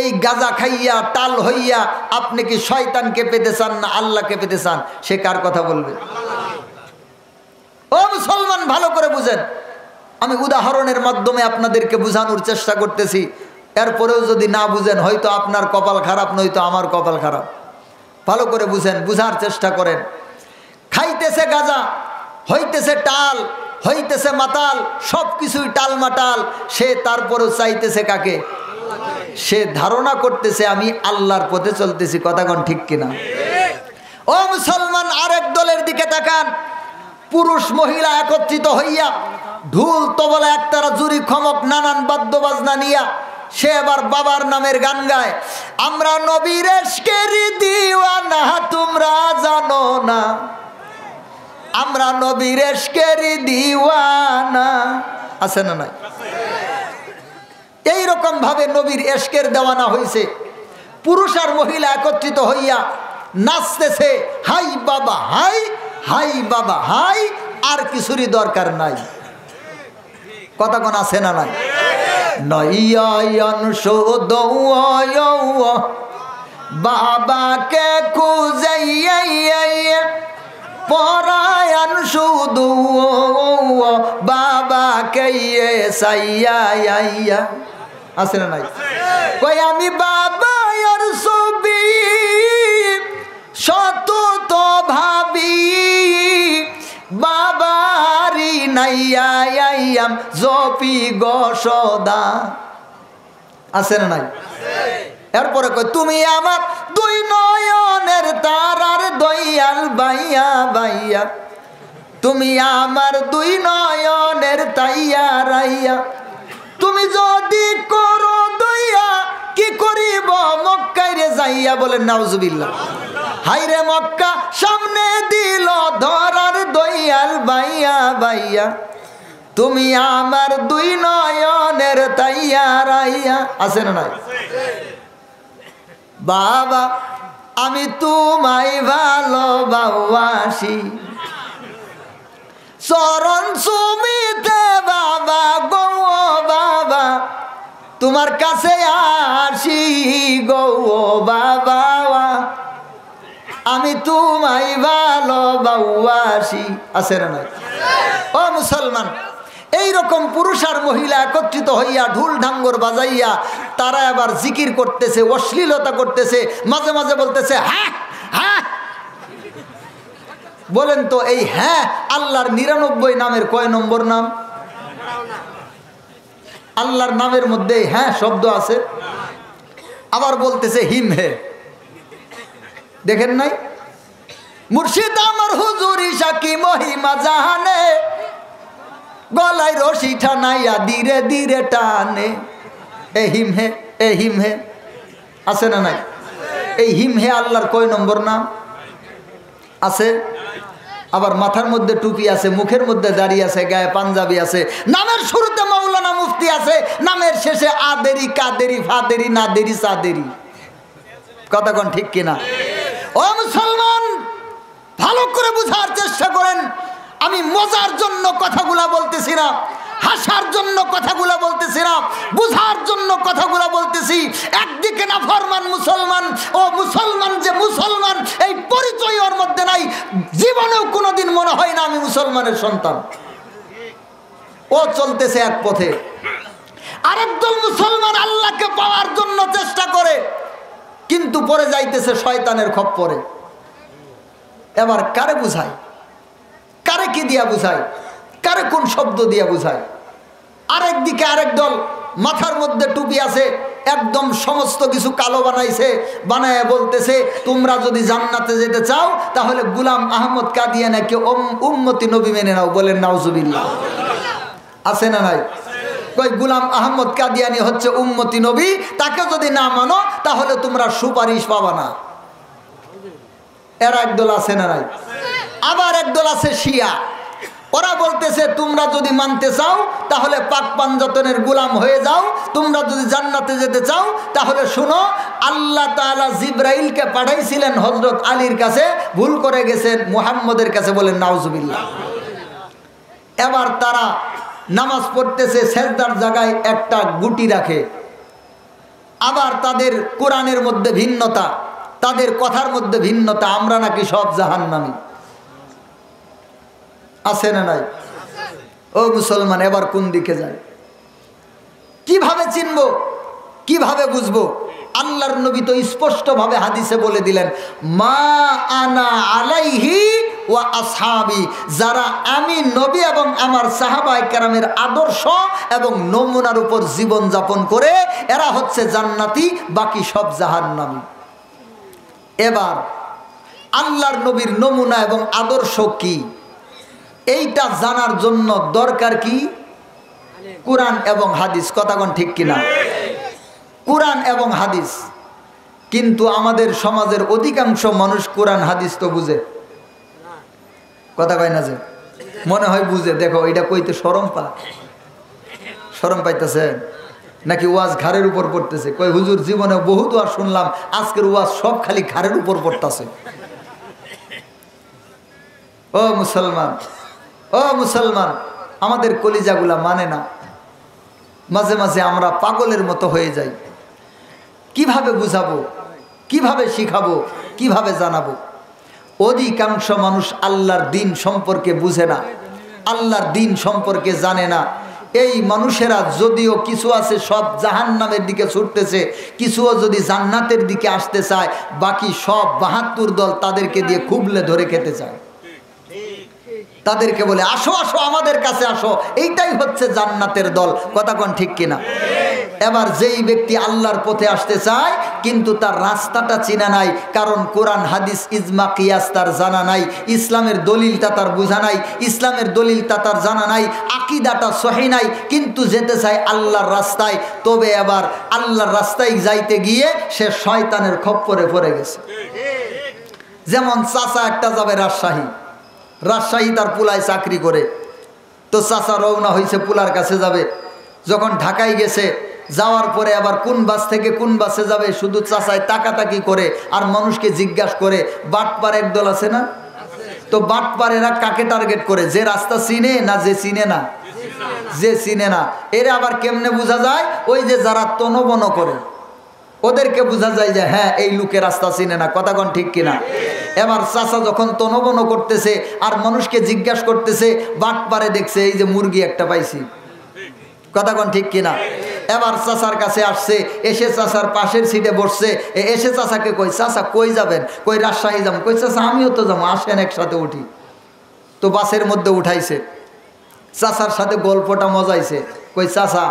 এই গাঁজা খাইয়া টাল হইয়া আপনি কি শয়তানকে পেতে চান না আল্লাহকে পেতে চান? সে কার কথা বলবে? ও মুসলমান, ভালো করে বুঝেন। আমি উদাহরণের মাধ্যমে আপনাদেরকে বোঝানোর চেষ্টা করতেছি, এরপরেও যদি না বুঝেন হয়তো আপনার কপাল খারাপ, নয়তো আমার কপাল খারাপ। ভালো করে বুঝেন, বুঝার চেষ্টা করেন। খাইতেছে গাঁজা, হইতেছে টাল, হইতেছে মাতাল, সব কিছুই টাল মাটাল, সে তারপরেও চাইতেছে কাকে? সে ধারণা করতেছে আমি আল্লাহর পথে চলতেছি। কথা কোন ঠিক কিনা? ও মুসলমান, আরেক দলের দিকে তাকান। পুরুষ মহিলা একত্রিত হইয়া ঢুল তবলা একতারা জুরি খমক নানান বাদ্য বাজনা নিয়া সে এবার বাবার নামের গান গায়। আমরা নবীর ইশকের দিওয়ানা তোমরা জানো না, আমরা নবীর ইশকের দিওয়ানা। আছে না নাই? এইরকম ভাবে নবীর ইশকের দেওয়ানা হয়েছে। পুরুষ আর মহিলা একত্রিত হইয়া নাচতেছে, হাই বাবা হাই, হাই বাবা হাই, আর কিছুরই দরকার নাই। কথা কোন আছে না নাই? নয়ন শোধ বাবাকে খুঁজে পরায়ণ শুধু বাবাকে সাইয়া। আছে না নাই? কই আমি বাবার ছবি শত তো ভাবি বাবারি নাইয়াম জপি গো সদা। আছে না নাই? এরপরে কই তুমি আমার দুই নয়নের তারার দয়াল বাইয়া বাইয়া, তুমি আমার দুই নয়নের তাইয়া রাইয়া, তুমি যদি করো দয়া কি করিব মক্কায় রে যাইয়া। বলেন নাউজুবিল্লাহ। হাইরে মক্কা সামনে দিল ধরার দয়াল বাইয়া বাইয়া, তুমি আমার দুই নয়নের তাইয়া রাইয়া। আছে না নাই? বাবা আমি তোমায় ভালোবাসি, চরণ সুমিতে বাবা গো বাবা তোমার কাছে আসি গো বাবা, আমি তোমায় ভালোবাসি। আছে না নাই? ও মুসলমান, এইরকম পুরুষ আর মহিলা একত্রিত হইয়া ঢুল ঢাঙ্গর বাজাইয়া তারা এবার জিকির করতেছে, অশ্লীলতা করতেছে, মাঝে মাঝে বলতেছে হ্যাঁ হ্যাঁ। বলেন তো এই হ্যাঁ আল্লাহর 99 নামের কয় নম্বর নাম? আল্লাহর নামের মধ্যে হ্যাঁ শব্দ আছে। আবার বলতেছে হিম হে। দেখেন নাই? মুর্শিদ আমার হুজুরি সাকি মহিমা জাহানে, গলায় রশি ঠানাইয়া ধীরে ধীরে টানে। এ হিম হে, এ হিম হে। আছে না নাই? এই হিম হে আল্লাহর কয় নম্বর নাম? আছে। আবার মাথার মধ্যে টুপি আছে, মুখের মধ্যে দাড়ি আছে, গায়ে পাঞ্জাবি আছে, নামের শুরুতে মাওলানা মুফতি আছে, নামের শেষে আদেরি কাদেরি ফাদেরি নাদেরি সাদেরি। কথা কোন ঠিক কিনা? ও মুসলমান, ভালো করে বুঝার চেষ্টা করেন। আমি মজার জন্য কথাগুলা বলতেছি না, হাসার জন্য কথাগুলা বলতেছি না, বুঝার জন্য কথাগুলা বলতেছি। একদিকে না ফরমান মুসলমান, ও মুসলমান যে মুসলমান এই পরিচয় ওর মধ্যে নাই, জীবনেও কোনোদিন মনে হয় না আমি মুসলমানের সন্তান। ও চলতেছে এক পথে। আরেকদল মুসলমান আল্লাহকে পাওয়ার জন্য চেষ্টা করে, কিন্তু পরে যাইতেছে শয়তানের খপ্পরে। এবার কারে বুঝায়, কারে কি দিয়া বুঝায়, কারে কোন শব্দ দিয়া বুঝায়? আরেক দিকে আরেক দল মাথার মধ্যে টুপি আছে, একদম সমস্ত কিছু কালো বানাইছে, বানায় বলতেছে তোমরা যদি জান্নাতে যেতে চাও তাহলে গুলাম আহমদ কাদিয়ানীকে উম্মতি নবী মেনে নাও। বলেন নাউজুবিল্লাহ। আছে না নাই? কই গুলাম আহমদ কাদিয়ানী হচ্ছে উম্মতি নবী, তাকে যদি না মানো তাহলে তোমরা সুপারিশ পাবা না। এরা একদল আছে না নাই? আবার একদল আছে শিয়া, ওরা বলতেছে তোমরা যদি মানতে চাও তাহলে পাক পাঞ্জাতনের গোলাম হয়ে যাও, তোমরা যদি জান্নাতে যেতে চাও তাহলে শুনো আল্লাহ তাআলা জিব্রাইলকে পাঠাইছিলেন হযরত আলীর কাছে, ভুল করে গেছেন মুহাম্মদের কাছে। বলেন নাউজুবিল্লাহ। এবার তারা নামাজ পড়তেছে, সেজদার জায়গায় একটা গুটি রাখে। আবার তাদের কোরআনের মধ্যে ভিন্নতা, তাদের কথার মধ্যে ভিন্নতা, আমরা নাকি সব জাহান্নামী। আছে না নাই? ও মুসলমান, এবার কোন দিকে যায়? কিভাবে চিনবো, কিভাবে বুঝবো? আল্লাহর নবী তো স্পষ্ট ভাবে হাদিসে বলে দিলেন, মা আনা আলাইহি ওয়া আসহাবি, যারা আমি নবী এবং আমার সাহাবায়ে কেরামের আদর্শ এবং নমুনার উপর জীবন যাপন করে এরা হচ্ছে জান্নাতি, বাকি সব জাহান্নামী। এবার আল্লাহর নবীর নমুনা এবং আদর্শ কি এইটা জানার জন্য দরকার কি? কুরআন এবং হাদিস। কথা কোন ঠিক কিনা? কুরআন এবং হাদিস। কিন্তু আমাদের সমাজের অধিকাংশ মানুষ কোরআন হাদিস তো বুঝে, কথা কয় না যে মনে হয় বুঝে। দেখো এটা কইতে শরম পাইতেছে নাকি ওয়াজ ঘাড়ের উপর পড়তেছে? কই হুজুর জীবনে বহুত ওয়াজ শুনলাম, আজকের ওয়াজ সব খালি ঘাড়ের উপর পড়তেছে। ও মুসলমান, আমাদের কলিজাগুলা মানে না। মাঝে মাঝে আমরা পাগলের মতো হয়ে যাই। কিভাবে বুঝাবো, কিভাবে শিখাবো, কিভাবে জানাবো? অধিকাংশ মানুষ আল্লাহর দ্বীন সম্পর্কে বুঝে না, আল্লাহর দ্বীন সম্পর্কে জানে না। এই মানুষেরা যদিও কিছু আছে সব জাহান্নামের দিকে ছুটতেছে, কিছুও যদি জান্নাতের দিকে আসতে চায়, বাকি সব ৭২ দল তাদেরকে দিয়ে খুবলে ধরে খেতে চায়। তাদেরকে বলে আসো আসো আমাদের কাছে আসো, এইটাই হচ্ছে জান্নাতের দল। কথা কোন ঠিক কিনা? এবার যেই ব্যক্তি আল্লাহর পথে আসতে চায় কিন্তু তার রাস্তাটা চিনা নাই, কারণ কোরআন হাদিস ইজমা কিয়াস তার জানা নাই, ইসলামের দলিলটা তার বোঝা নাই, ইসলামের দলিলটা তার জানা নাই, আকীদাটা সহি নাই, কিন্তু যেতে চায় আল্লাহর রাস্তায়। তবে এবার আল্লাহর রাস্তায় যাইতে গিয়ে সে শয়তানের খপ্পরে পড়ে গেছে। যেমন চাচা একটা যাবে রাজশাহী তার পুলায় চাকরি করে, তো চাচা রওনা হয়েছে পুলার কাছে যাবে। যখন ঢাকায় গেছে, যাওয়ার পরে আবার কোন বাস থেকে কোন বাসে যাবে শুধু চাচায় তাকাতাকি করে আর মানুষকে জিজ্ঞাসা করে। বাটপার একদল আছে না? তো বাটপারেরা কাকে টার্গেট করে? যে রাস্তা চিনে না যে চিনে না? যে চিনে না। এরা আবার কেমনে বোঝা যায়? ওই যে যারা তনবন করে ওদেরকে বোঝা যায় যে হ্যাঁ এই লোকে রাস্তা চিনে না। কথা কোন ঠিক কিনা? এবার চাচা যখন তনবন করতেছে আর মানুষকে জিজ্ঞাসা করতেছে, বাটপারে দেখছে এই যে মুরগি একটা পাইছি। কথা কোন ঠিক কিনা? এবার চাচার কাছে আসছে, এসে চাচার পাশের সিটে বসছে। এসে চাচাকে কই, চাচা কই যাবেন? কই রাজশাহী যাবো। কই চাচা আমিও তো যাবো, আসেন একসাথে উঠি। তো বাসের মধ্যে উঠাইছে, চাচার সাথে গল্পটা মজাইছে। কই চাচা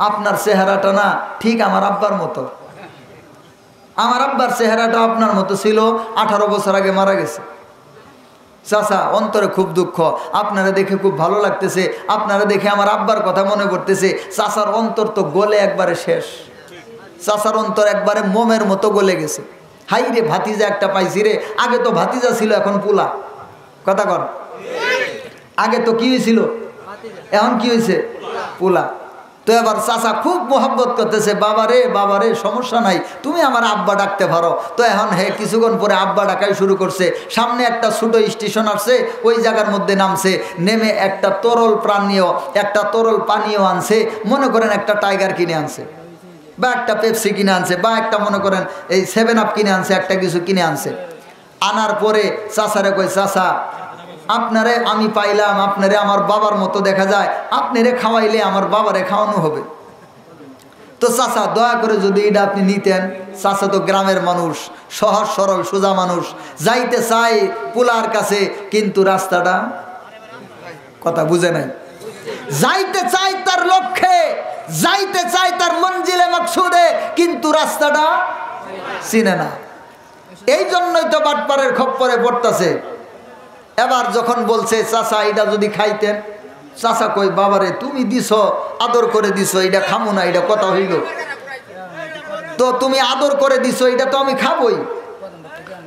আপনার চেহারাটা না ঠিক আমার আব্বার মতো, আমার আব্বার চেহারাটা আপনার মতো ছিল, 18 বছর আগে মারা গেছে। চাচা অন্তরে খুব দুঃখ, আপনারা দেখে খুব ভালো লাগতেছে, আপনারা দেখে আমার আব্বার কথা মনে পড়তেছে। চাচার অন্তর তো গলে একবারে শেষ, চাচার অন্তর একবারে মোমের মতো গলে গেছে। হাই রে ভাতিজা একটা পাইছি রে, আগে তো ভাতিজা ছিল এখন পুলা। কথা কর, আগে তো কি হয়েছিল এখন কি হয়েছে? পুলা। তো এবার চাচা খুব মোহাব্বত করতেছে, বাবা রে সমস্যা নাই, তুমি আমার আব্বা ডাকতে পারো। তো এখন কিছুক্ষণ পরে আব্বা ডাকাই শুরু করছে। সামনে একটা ছোট স্টেশন আসছে, ওই জায়গার মধ্যে নামছে, নেমে একটা তরল পানীয় আনছে। মনে করেন একটা টাইগার কিনে আনছে, বা একটা পেপসি কিনে আনছে, বা একটা মনে করেন এই 7 আপ কিনে আনছে, একটা কিছু কিনে আনছে। আনার পরে চাচারে কই, চাচা আপনারে আমি পাইলাম, আপনারে আমার বাবার মতো দেখা যায়, আপনারে খাওয়াইলে আমার বাবারে খাওয়ানো হবে। তো চাচা দয়া করে যদি এটা আপনি নিতেন। চাচা তো গ্রামের মানুষ, সহজ সরল সোজা মানুষ, যাইতে চাই পুলার কাছে, কিন্তু রাস্তাটা কথা বুঝে নাই। যাইতে চাই তার লক্ষ্যে, যাইতে চাই তার মঞ্জিলে মাকসুদে, কিন্তু রাস্তাটা চিনে না। এই জন্যই তো বাটপারের খপ্পরে পড়তেছে। এবার যখন বলছে চাচা এটা যদি খাইতেন, চাচা কই বাবারে তুমি দিছ, আদর করে দিছ, এটা খামু না, এটা কথা হইল। তো তুমি আদর করে দিছ, এটা তো আমি খাবই।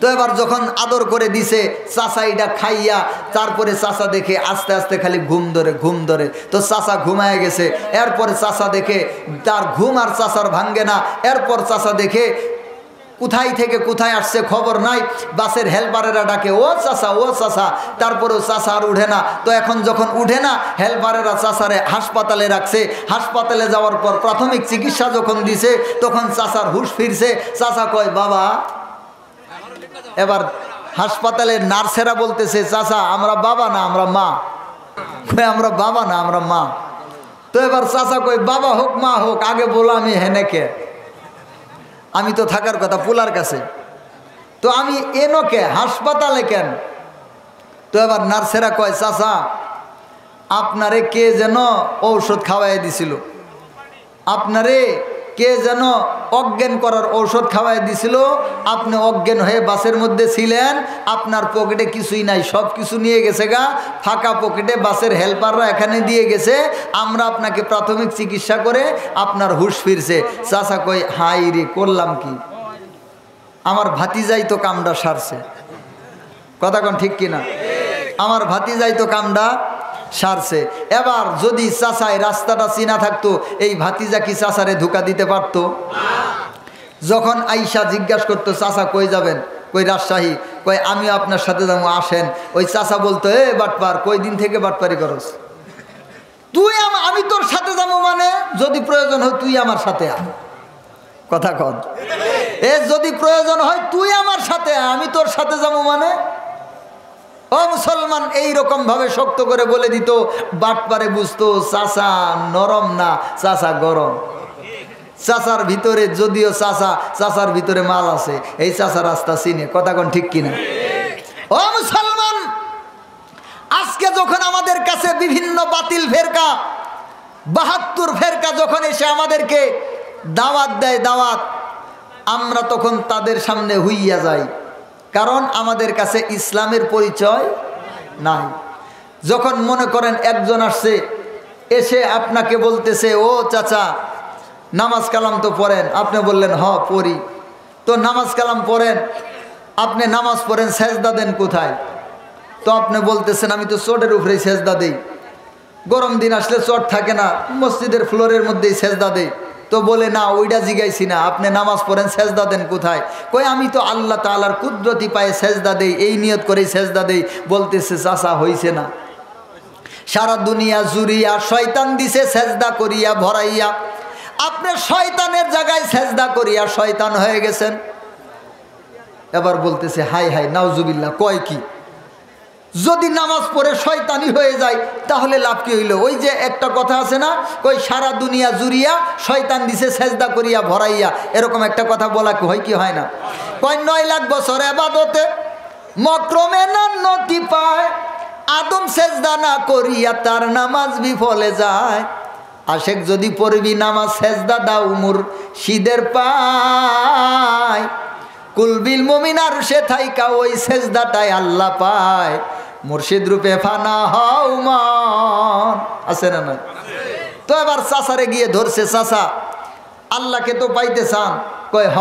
তো এবার যখন আদর করে দিছে চাচা এটা খাইয়া, তারপরে চাচা দেখে আস্তে আস্তে খালি ঘুম ধরে। তো চাচা ঘুমায় গেছে। এরপরে চাচা দেখে তার ঘুম আর চাচার ভাঙ্গে না। এরপর চাচা দেখে কোথায় থেকে কোথায় আসছে খবর নাই। বাসের হেল্পারেরা ডাকে, ও চাচা। তারপরেও চাচা আর উঠে না। তো এখন যখন উঠে না, হেল্পারেরা চাচারে হাসপাতালে রাখছে। হাসপাতালে যাওয়ার পর প্রাথমিক চিকিৎসা যখন দিছে, তখন চাচার হুঁশ ফিরছে। চাচা কয় বাবা। এবার হাসপাতালের নার্সেরা বলতেছে, চাচা আমরা বাবা না আমরা মা। আমরা বাবা না আমরা মা। তো এবার চাচা কই বাবা হোক মা হোক, আগে বলো আমি হেনেকে, আমি তো থাকার কথা পুলার কাছে, তো আমি এনকে হাসপাতালে কেন? তো তো এবার নার্সেরা কয়, চাচা আপনারে কে যেন ঔষধ খাওয়াই দিছিল, আপনারে কে যেন অজ্ঞান করার ঔষধ খাওয়াই দিছিল, আপনি অজ্ঞান হয়ে বাসের মধ্যে ছিলেন, আপনার পকেটে কিছুই নাই, সব কিছু নিয়ে গেছে গা, ফাঁকা পকেটে বাসের হেল্পাররা এখানে দিয়ে গেছে, আমরা আপনাকে প্রাথমিক চিকিৎসা করে আপনার হুঁশ ফিরছে। চাচা কই, হাই রে করলাম কি, আমার ভাতিজাই তো কামটা সারছে। কথা কোন ঠিক কিনা? আমার ভাতিজাই তো কামটা সারছে। এবার যদি চাচাই রাস্তাটা চিনা থাকতো, এই ভাতিজা কি চাচারে ধোকা দিতে পারতো? যখন আইসা জিজ্ঞাসা করতো, চাচা কই যাবেন? কই রাজশাহী। কই আমিও আপনার সাথে যাবো, আসেন। ওই চাচা বলতো, এ বাটপার, কই দিন থেকে বাটপারি করস তুই? আমি তোর সাথে যাবো মানে যদি প্রয়োজন হয় তুই আমার সাথে আয়। কথা কন, এ যদি প্রয়োজন হয় তুই আমার সাথে আয়, আমি তোর সাথে যাবো মানে? ও মুসলমান, এইরকম ভাবে শক্ত করে বলে দিত, বাটপারে বুঝতো চাচা নরম না, চাচা গরম। চাচার ভিতরে যদিও চাচার ভিতরে মাল আছে, এই চাচা রাস্তা চিনে। কথা কোন ঠিক কিনা? ও মুসলমান, আজকে যখন আমাদের কাছে বিভিন্ন বাতিল ফেরকা, 72 ফেরকা যখন এসে আমাদেরকে দাওয়াত দেয়, দাওয়াত, আমরা তখন তাদের সামনে হুইয়া যাই, কারণ আমাদের কাছে ইসলামের পরিচয় নাই। যখন মনে করেন একজন আসছে, এসে আপনাকে বলতেছে, ও চাচা নামাজ কালাম তো পড়েন, আপনি বললেন হ পড়ি। তো নামাজ কালাম পড়েন, আপনি নামাজ পড়েন, সেজদা দেন কোথায়? তো আপনি বলতেছেন আমি তো চটের উপরেই সেজদা দেই, গরম দিন আসলে চট থাকে না, মসজিদের ফ্লোরের মধ্যেই সেজদা দেই। তো বলে না, ওইটা জিগাইছি না, আপনি নামাজ পড়েন, সেজদা দেন কোথায়? কই আমি তো আল্লাহ তাআলার কুদরতি পায়ে সেজদা দেই, এই নিয়ত করেই সেজদা দেই। বলতেছে চাচা হইছে না, সারা দুনিয়া জুড়িয়া শয়তান দিছে সেজদা করিয়া ভরাইয়া, আপনি শয়তানের জায়গায় সেজদা করিয়া শয়তান হয়ে গেছেন। এবার বলতেছে হাই হাই নাউজুবিল্লাহ, কয় কি? যদি নামাজ পড়ে শয়তানি হয়ে যায় তাহলে লাভ কি হইল? ওই যে একটা কথা আছে না, কই সারা দুনিয়া জুড়িয়া শয়তান দিছে সেজদা করিয়া ভরাইয়া, এরকম একটা কথা বলা কি হয় কি হয় না? কয় 9 লাখ বছর ইবাদতে মক্রমে নতি পায়, আদম সেজদা না করিয়া তার নামাজ বিফলে যায়। আশেক যদি পড়বি নামাজ সেজদা দাও মুর্শিদের পায়, কুলবিল মুমিনার সে থাইকা ওই সেজদাটাই আল্লাহ পায়, মুর্শিদ রূপে ফানা হও মন। আছে না না? তো এবার চাচারে গিয়ে ধরছে, চাচা আল্লাহকে তো পাইতে চান? কয় হ,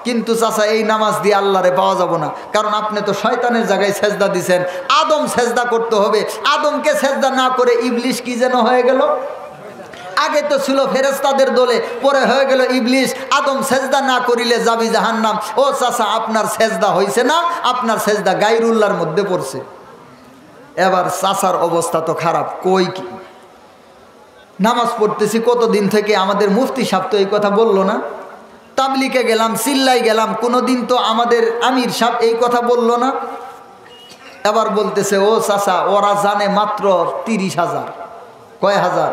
কিন্তু চাচা এই নামাজ দিয়ে আল্লাহরে পাওয়া যাব না, কারণ আপনি তো শয়তানের জায়গায় সেজদা দিছেন, আদম সেজদা করতে হবে, আদমকে সেজদা না করে ইবলিশ কি যেন হয়ে গেল। আগে তো ছিল ফেরেশতাদের দলে, পরে হয়ে গেল ইবলিশ। আদম সেজদা না করিলে যাবি জাহান্নাম। ও চাচা আপনার সেজদা হইছে না, আপনার সেজদা গায়রুল্লাহর মধ্যে পড়ছে। এবার চাচার অবস্থা তো খারাপ, কই কি নামাজ পড়তেছি কতদিন থেকে, আমাদের মুফতি সাহেব তো এই কথা বললো না, তাবলিকে গেলাম, চিল্লাই গেলাম, কোনোদিন তো আমাদের আমির সাহেব এই কথা বললো না। এবার বলতেছে, ও চাচা ওরা জানে মাত্র 30,000। কয় হাজার?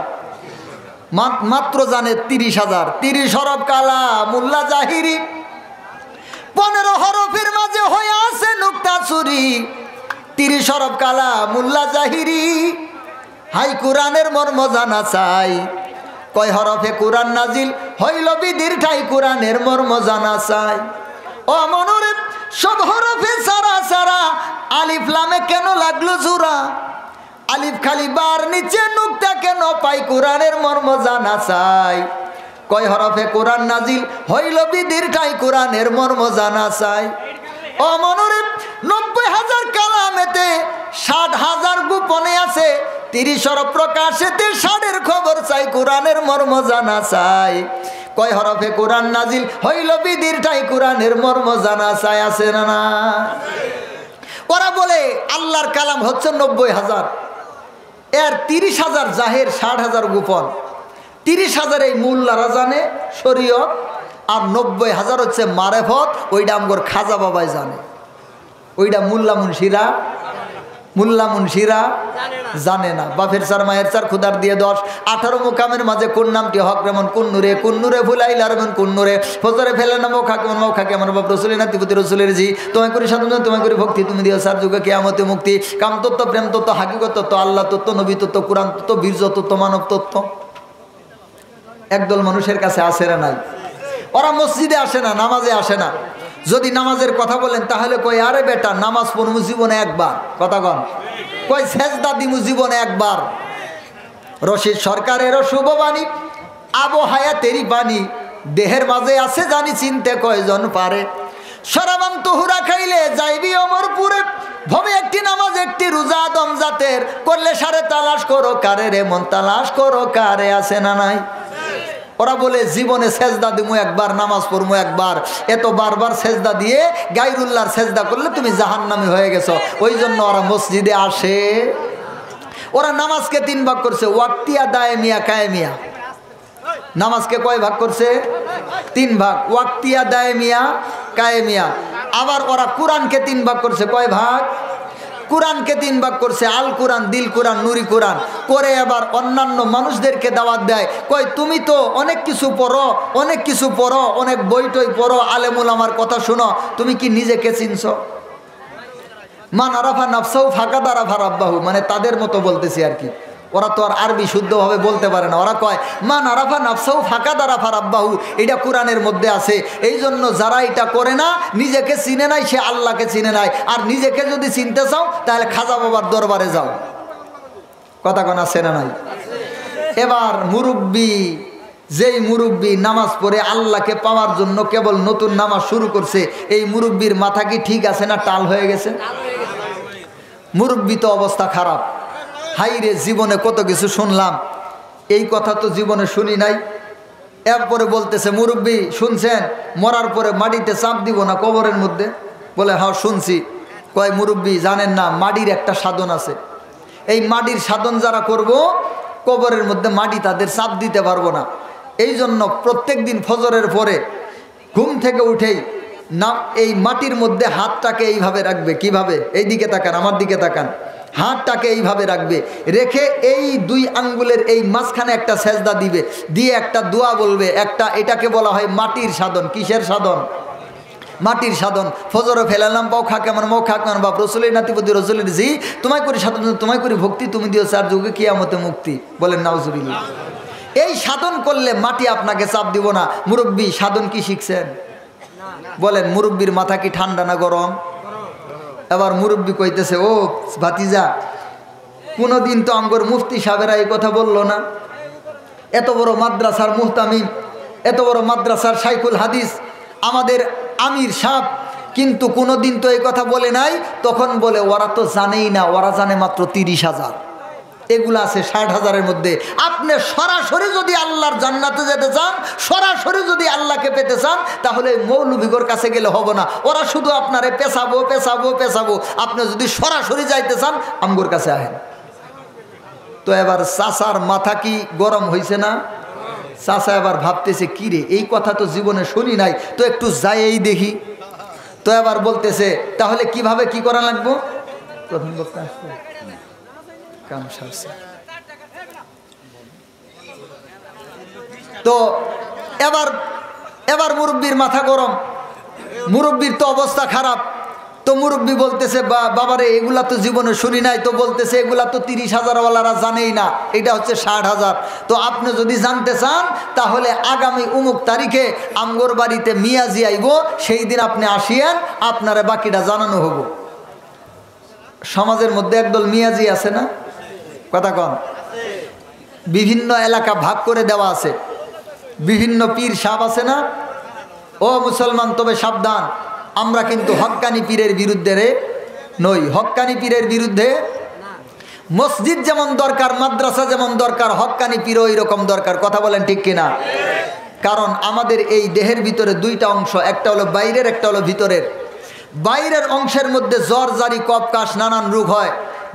মাত্র জানে 30,000। 30 হরফ কালা মুল্লা জাহিরি, 15 হরফের মাঝে হয়ে আছে নুক্তা চুরি। 30 হরফ কালা মুল্লা জাহিরি, হাই কোরআনের মর্ম জানা চাই। কয় হরফে কোরআন নাজিল হইল বিধির ঠাই, কোরআনের মর্ম জানা চাই। ও মনোরে সব হরফে সারা সারা, আলিফ লামে কেন লাগলো জোড়া? আলিফ খালি বার নিচে নুক্তা কেন পাই, কোরআনের মর্ম জানা চাই। কয় হরফে কোরআন নাজিল হইল বিধির ঠাই, কোরআনের মর্ম জানা চাই। ও মনোরে 90,000 কালামেতে 60,000 গোপনে আছে, 30 হরফ প্রকাশেতে 60-এর খবর চাই, কোরআনের মর্ম জানা চাই। কয় হরফে কোরআন নাজিল হইল বিধির ঠাই, কোরআনের মর্ম জানা চাই। আছে না না? ওরা বলে আল্লাহর কালাম হচ্ছে 90,000, এর 30,000 জাহের, 60,000 গোপন। 30,000 এই মোল্লারা জানে শরীয়ত, আর 90,000 হচ্ছে মারেফত, ওইটা আমগর খাজা বাবাই জানে, ওইটা মোল্লা মুন্সিরা মুল্লা মুন্সিরা জানে না। বাপের চার মায়ের চার খুদার দিয়ে 10 18 মোকামের মাঝে কোন নামটি হক যেমন কোন নূরে ভুলাইলা রবেন কোন নূরে ফজরে ফেলে না মৌখা কেমন বাপ রসুলের নাতিপতি রসুলের জি তোমায় করি সাধন তোমায় করি ভক্তি তুমি দিও সার যুগে কিয়ামতে মুক্তি কাম তত্ত্ব প্রেম তত্ত্ব হাকিকত তত্ত্ব আল্লাহ তত্ত্ব নবী তত্ত্ব কোরআন তত্ত্ব বীর্য তত্ত্ব মানব তত্ত্ব একদল মানুষের কাছে আসে না নাই। ওরা মসজিদে আসে না, নামাজে আসে না। যদি নামাজের কথা বলেন তাহলে কই আরে বেটা নামাজ পড়মু জীবনে একবার, কথা কন কই সেজদা দিমু জীবনে একবার। রশিদ সরকারের শুভবাণী আবো হায়াতেরই বাণী দেহের মাঝে আছে জানি চিনতে কয়জন পারে। সরাবান তুহুরা খাইলে যাইবি অমরপুরে ভবে একটি নামাজ একটি রোজা আদম জাতের করলে সারে তালাশ করো কারে রে মন তালাশ করো কারে আছে না নাই। ওরা বলে জীবনে সেজদা দিমু একবার, নামাজ পড়মু একবার। এত বারবার সেজদা দিয়ে গায়রুল্লাহর সেজদা করলে তুমি জাহান্নামী হয়ে গেছো। ওই জন্য ওরা মসজিদে আসে। ওরা নামাজকে 3 ভাগ করছে, ওয়াক্তিয়া দায়মিয়া কায়েমিয়া। নামাজকে কয় ভাগ করছে? 3 ভাগ, ওয়াক্তিয়া দায়মিয়া কায়েমিয়া। আবার ওরা কোরআনকে 3 ভাগ করছে, কয় ভাগ? কোরআনকে 3 ভাগ করছে, আল কোরআন, দিল কোরআন, নুরি কোরআন করে। আবার অন্যান্য মানুষদেরকে দাওয়াত দেয়, কয় তুমি তো অনেক কিছু পড়ো, অনেক বই টই পড়ো, আলেমুল আমার কথা শুনো, তুমি কি নিজেকে চিনছো? মান আরাফা নাফসাহু ফাকাদ আরাফা রাব্বাহু, মানে তাদের মতো বলতেছি আর কি। ওরা তো আর আরবি শুদ্ধভাবে বলতে পারে না। ওরা কয় মান আরাফা নাফসাহু ফাকাদ আরাফা রাব্বাহু, এটা কোরআনের মধ্যে আছে। এই জন্য যারা এটা করে না, নিজেকে চিনে নাই, সে আল্লাহকে চিনে নাই। আর নিজেকে যদি চিনতে চাও তাহলে খাজা বাবার দরবারে যাও, কথা কোন আছে না নাই? এবার মুরব্বী, যেই মুরব্বী নামাজ পড়ে আল্লাহকে পাওয়ার জন্য কেবল নতুন নামাজ শুরু করছে, এই মুরব্বীর মাথা কি ঠিক আছে না টাল হয়ে গেছে? মুরব্বী তো অবস্থা খারাপ। হাই রে, জীবনে কত কিছু শুনলাম, এই কথা তো জীবনে শুনি নাই। এরপরে বলতেছে মুরব্বী শুনছেন মরার পরে মাটিতে চাপ দিব না কবরের মধ্যে? বলে হ্যাঁ শুনছি। কয় মুরব্বী জানেন না মাটির একটা সাধন আছে, এই মাটির সাধন যারা করব কবরের মধ্যে মাটি তাদের চাপ দিতে পারবো না। এই জন্য প্রত্যেক দিন ফজরের পরে ঘুম থেকে উঠেই না এই মাটির মধ্যে হাতটাকে এইভাবে রাখবে। কিভাবে? এই দিকে তাকান, আমার দিকে তাকান। হাতটাকে এইভাবে রাখবে, রেখে এই 2 আঙ্গুলের এই মাঝখানে একটা সেজদা দিবে, দিয়ে একটা দোয়া বলবে। এটাকে বলা হয় মাটির সাধন। কিসের সাধন? মাটির সাধন। ফজরে ফেলালাম পাও খা কেমন মৌ খা কেমন বাপ রসুলের নাতিপতি রসুলের জি তোমায় করি সাধন তোমায় করি ভক্তি তুমি দিও চার যুগে কিয়ামতে মুক্তি। বলেন নাউজুবিল্লাহ। এই সাধন করলে মাটি আপনাকে চাপ দিব না। মুরব্বী সাধন কি শিখছেন? বলেন মুরব্বীর মাথা কি ঠান্ডা না গরম? এবার মুরব্বী কইতেছে ও ভাতিজা, কোনোদিন তো আমগর মুফতি সাহেবেরা এই কথা বললো না। এত বড় মাদ্রাসার মুহতামিম, এত বড় মাদ্রাসার শাইখুল হাদিস আমাদের আমির সাহেব, কিন্তু কোনোদিন তো এই কথা বলে নাই। তখন বলে ওরা তো জানেই না, ওরা জানে মাত্র 30,000। এগুলো আছে 60,000-এর মধ্যে। আপনি সরাসরি যদি আল্লাহর জান্নাতে যেতে চান, সরাসরি যদি আল্লাহকে পেতে চান, তাহলে মৌলবীগর কাছে গেলে হবে না। ওরা শুধু আপনারে পেছাবো। আপনি যদি সরাসরি যাইতে চান আমগোর কাছে আহেন। তো এবার চাচার মাথা কি গরম হয়েছে না? চাচা এবার ভাবতেছে কি রে, এই কথা তো জীবনে শুনি নাই, তো একটু যাইই দেখি। তো এবার বলতেছে তাহলে কিভাবে কি করা লাগবো? প্রথম বক্তা আসছে কাম সারছে। তো এবার মুরব্বীর মাথা গরম, মুরব্বীর তো অবস্থা খারাপ। তো মুরব্বী বলতেছে বাবারে এগুলা তো জীবনে শুনি নাই। তো বলতেছে এগুলা তো 30,000-ওয়ালারা জানেই না, এটা হচ্ছে 60,000। তো আপনি যদি জানতে চান তাহলে আগামী অমুক তারিখে আমগোর বাড়িতে মিয়াজি আইব, সেই দিন আপনি আসিয়েন, আপনারা বাকিটা জানানো হব। সমাজের মধ্যে একদল মিয়াজি আছে না, কথা কন? বিভিন্ন এলাকা ভাগ করে দেওয়া আছে, বিভিন্ন পীর সাহেব আছে না? ও মুসলমান, তবে সাবধান, আমরা কিন্তু হক্কানি পীরের বিরুদ্ধে নই। হক্কানি পীরের বিরুদ্ধে মসজিদ যেমন দরকার, মাদ্রাসা যেমন দরকার, হক্কানি পীরও এইরকম দরকার। কথা বলেন ঠিক কিনা? কারণ আমাদের এই দেহের ভিতরে 2টা অংশ, একটা হলো বাইরের, একটা হলো ভিতরের। বাইরের অংশের মধ্যে জ্বর জারি কফ কাশ নানান রোগ হয়,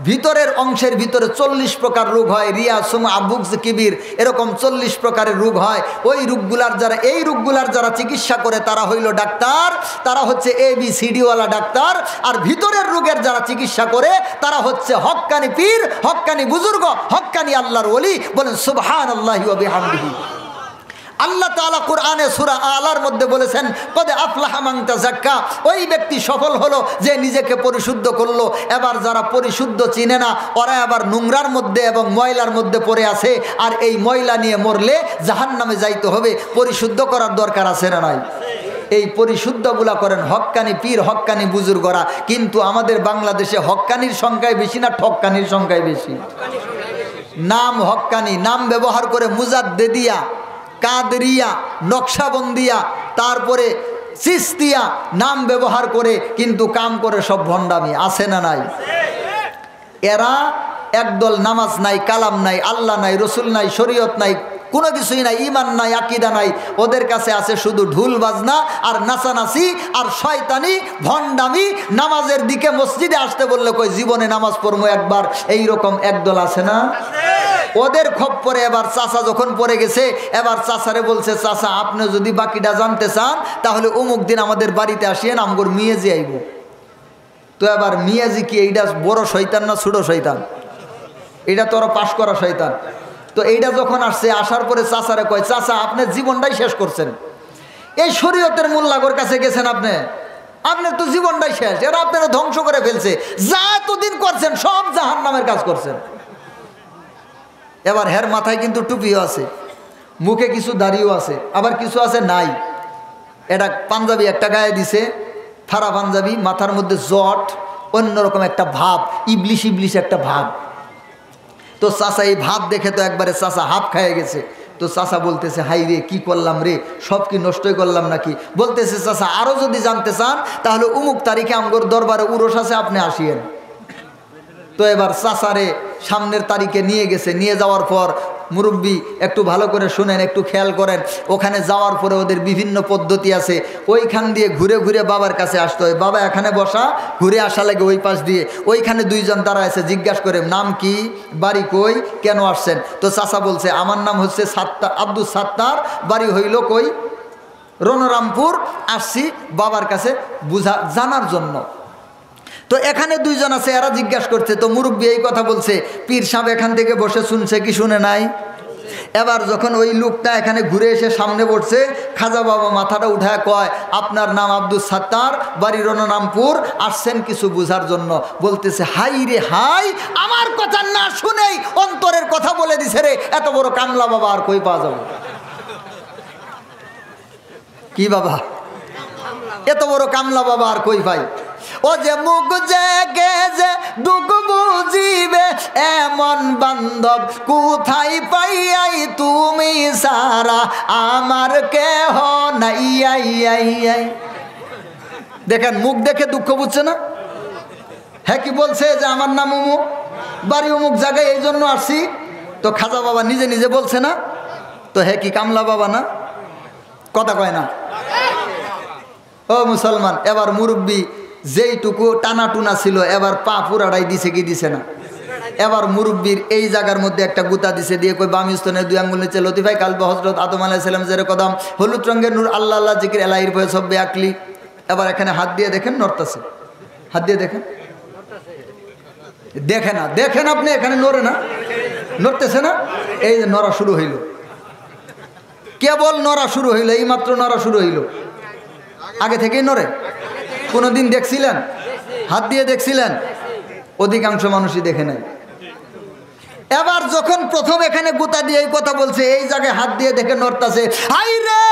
ভিতরের অংশের ভিতরে 40 প্রকার রোগ হয়, রিয়া, সুমা, বুকস, কিবির, এরকম 40 প্রকারের রোগ হয়। ওই রোগগুলার যারা, এই রোগগুলার যারা চিকিৎসা করে তারা হইল ডাক্তার, তারা হচ্ছে ABCD ওয়ালা ডাক্তার। আর ভিতরের রোগের যারা চিকিৎসা করে তারা হচ্ছে হক্কানি পীর, হক্কানি বুজুর্গ, হক্কানি আল্লাহর ওলি। বলেন সুবহানাল্লাহি ওয়া বিহামদিহি। আল্লাহ তাআলা কোরআনে সূরা আলার মধ্যে বলেছেন, কদ আফলাহা মান তাযাক্কা, ওই ব্যক্তি সফল হলো যে নিজেকে পরিশুদ্ধ করলো। এবার যারা পরিশুদ্ধ চিনে না, ওরা আবার নোংরার মধ্যে এবং ময়লার মধ্যে পড়ে আছে, আর এই ময়লা নিয়ে মরলে জাহান্নামে যাইতে হবে। পরিশুদ্ধ করার দরকার আছে না নাই? এই পরিশুদ্ধগুলা করেন হক্কানি পীর, হক্কানি বুজুর্গরা। কিন্তু আমাদের বাংলাদেশে হক্কানির সংখ্যায় বেশি না ঠক্কানির সংখ্যায় বেশি? নাম হক্কানি, নাম ব্যবহার করে মুজাদ্দেদিয়া, কাদরিয়া, নকশাবন্দিয়া, তারপরে চিস্তিয়া নাম ব্যবহার করে কিন্তু কাম করে সব ভণ্ডামি। আছে না নাই? এরা একদল নামাজ নাই, কালাম নাই, আল্লাহ নাই, রসুল নাই, শরীয়ত নাই, কোনো কিছুই নাই, ইমান নাই, আকীদা নাই। ওদের কাছে আছে শুধু ঢুল বাজনা আর নাচানাচি আর শয়তানি ভণ্ডামি। নামাজের দিকে মসজিদে আসতে বললে কই জীবনে নামাজ পড়বো একবার, এইরকম একদল আছে না? ওদের খপ্পরে এবার চাচা যখন পড়ে গেছে, এবার চাচারে বলছে, চাচা আপনি যদি বাকিটা জানতে চান তাহলে অমুক দিন আমাদের বাড়িতে আসিয়েন, আমগর মিয়াজি আইব। তো এবার মিয়াজি কি এইটা বড় শয়তান না ছোট শয়তান? এটা তো ওরা পাশ করা শয়তান। তো এইটা যখন আসছে, আসার পরে চাচারে কয়, চাচা আপনি জীবনটাই শেষ করছেন, এই শরীয়তের মোল্লাগর কাছে গেছেন, আপনার তো জীবনটাই শেষ, এরা আপনারা ধ্বংস করে ফেলছে, যা এতদিন করছেন সব জাহান্নামের কাজ করছেন। এবার হের মাথায় কিন্তু টুপিও আছে, মুখে কিছু দাড়িও আছে, আবার কিছু আছে নাই। এটা পাঞ্জাবি একটা গায়ে দিছে, ফারা পাঞ্জাবি, মাথার মধ্যে জট, অন্যরকম একটা ভাব, ইবলিশ ইবলিশ একটা ভাব। তো চাচা এই ভাব দেখে তো একবারে চাচা হাফ খাইয়ে গেছে। তো চাচা বলতেছে, হাই রে কি করলাম রে, সব কি নষ্টই করলাম নাকি? বলতেছে, চাচা আরও যদি জানতে চান তাহলে অমুক তারিখে আমগর দরবারে উরস আছে, আপনি আসিয়েন। তো এবার চাচারে সামনের তারিখে নিয়ে গেছে। নিয়ে যাওয়ার পর মুরব্বী একটু ভালো করে শুনেন, একটু খেয়াল করেন, ওখানে যাওয়ার পরে ওদের বিভিন্ন পদ্ধতি আছে। ওইখান দিয়ে ঘুরে ঘুরে বাবার কাছে আসতে হয়। বাবা এখানে বসা, ঘুরে আসা লাগে ওই পাশ দিয়ে। ওইখানে দুইজন তারা আছে, জিজ্ঞাসা করে নাম কি, বাড়ি কই, কেন আসছেন? তো চাচা বলছে, আমার নাম হচ্ছে আব্দুল সাত্তার, বাড়ি হইল কই, রণরামপুর, আসছি বাবার কাছে জানার জন্য। তো এখানে দুইজন আছে, এরা জিজ্ঞাসা করছে। তো মুরব্বী এই কথা বলছে, পীর সাহেব এখান থেকে বসে শুনছে কি শুনে নাই? এবার যখন ওই লোকটা এখানে ঘুরে এসে সামনে বসছে, খাজা বাবা মাথাটা উঠায় কয়, আপনার নাম আব্দুল সাত্তার, বাড়ি রণরামপুর, আসছেন কিছু বুঝার জন্য। বলতেছে, হাই রে হাই, আমার কথা না শুনেই অন্তরের কথা বলে দিছে রে, এত বড় কামলা বাবা আর কই পাওয়া যাবে? কি বাবা, এত বড় কামলা বাবা আর কই পাই? ও যে মুখ জেগে যে দুঃখ বুঝিবে, এমন বান্ধব কোথায় পাইয়াই, তুমি সারা আমার কেহ নাই। দেখেন মুখ দেখে দুঃখ বুঝছে না? হ্যাঁ কি বলছে যে আমার নাম অমুক, বাড়ি অমুক জায়গায়, এই জন্য আসছি। তো খাজা বাবা নিজে নিজে বলছে না? তো হ্যাঁ কি কামলা বাবা না? কথা কয় না? ও মুসলমান, এবার মুরব্বী যেইটুকু টানা টুনা ছিল এবার পা পুরাটাই দিছে কি দিছে না? এবার মুরব্বীর এই জায়গার মধ্যে একটা গুতা দিছে, দিয়ে কই বাম স্তনের 2 আঙ্গুল নিচে লতিফাই কালবে হযরত আদম আলাইহিস সালাম জেরে কদম, হলুদ রঙের নূর আল্লাহ আল্লাহ জিকির এলাহির ভয়ে সব্বে আকলি। এবার এখানে হাত দিয়ে দেখেন, নড়তাছে, হাত দিয়ে দেখেন, দেখে না, দেখেন আপনি এখানে নড়ে না, নড়তেছে না? এই যে নড়া শুরু হইল, কেবল নড়া শুরু হইল, এই মাত্র নড়া শুরু হইল। আগে থেকেই নড়ে? কোনোদিন দেখছিলেন? হাত দিয়ে দেখছিলেন? অধিকাংশ মানুষই দেখে নাই। এবার যখন প্রথম এখানে গুতা দিয়ে এই কথা বলছে, এই জায়গায় হাত দিয়ে দেখে নড়তাছে, হাই রে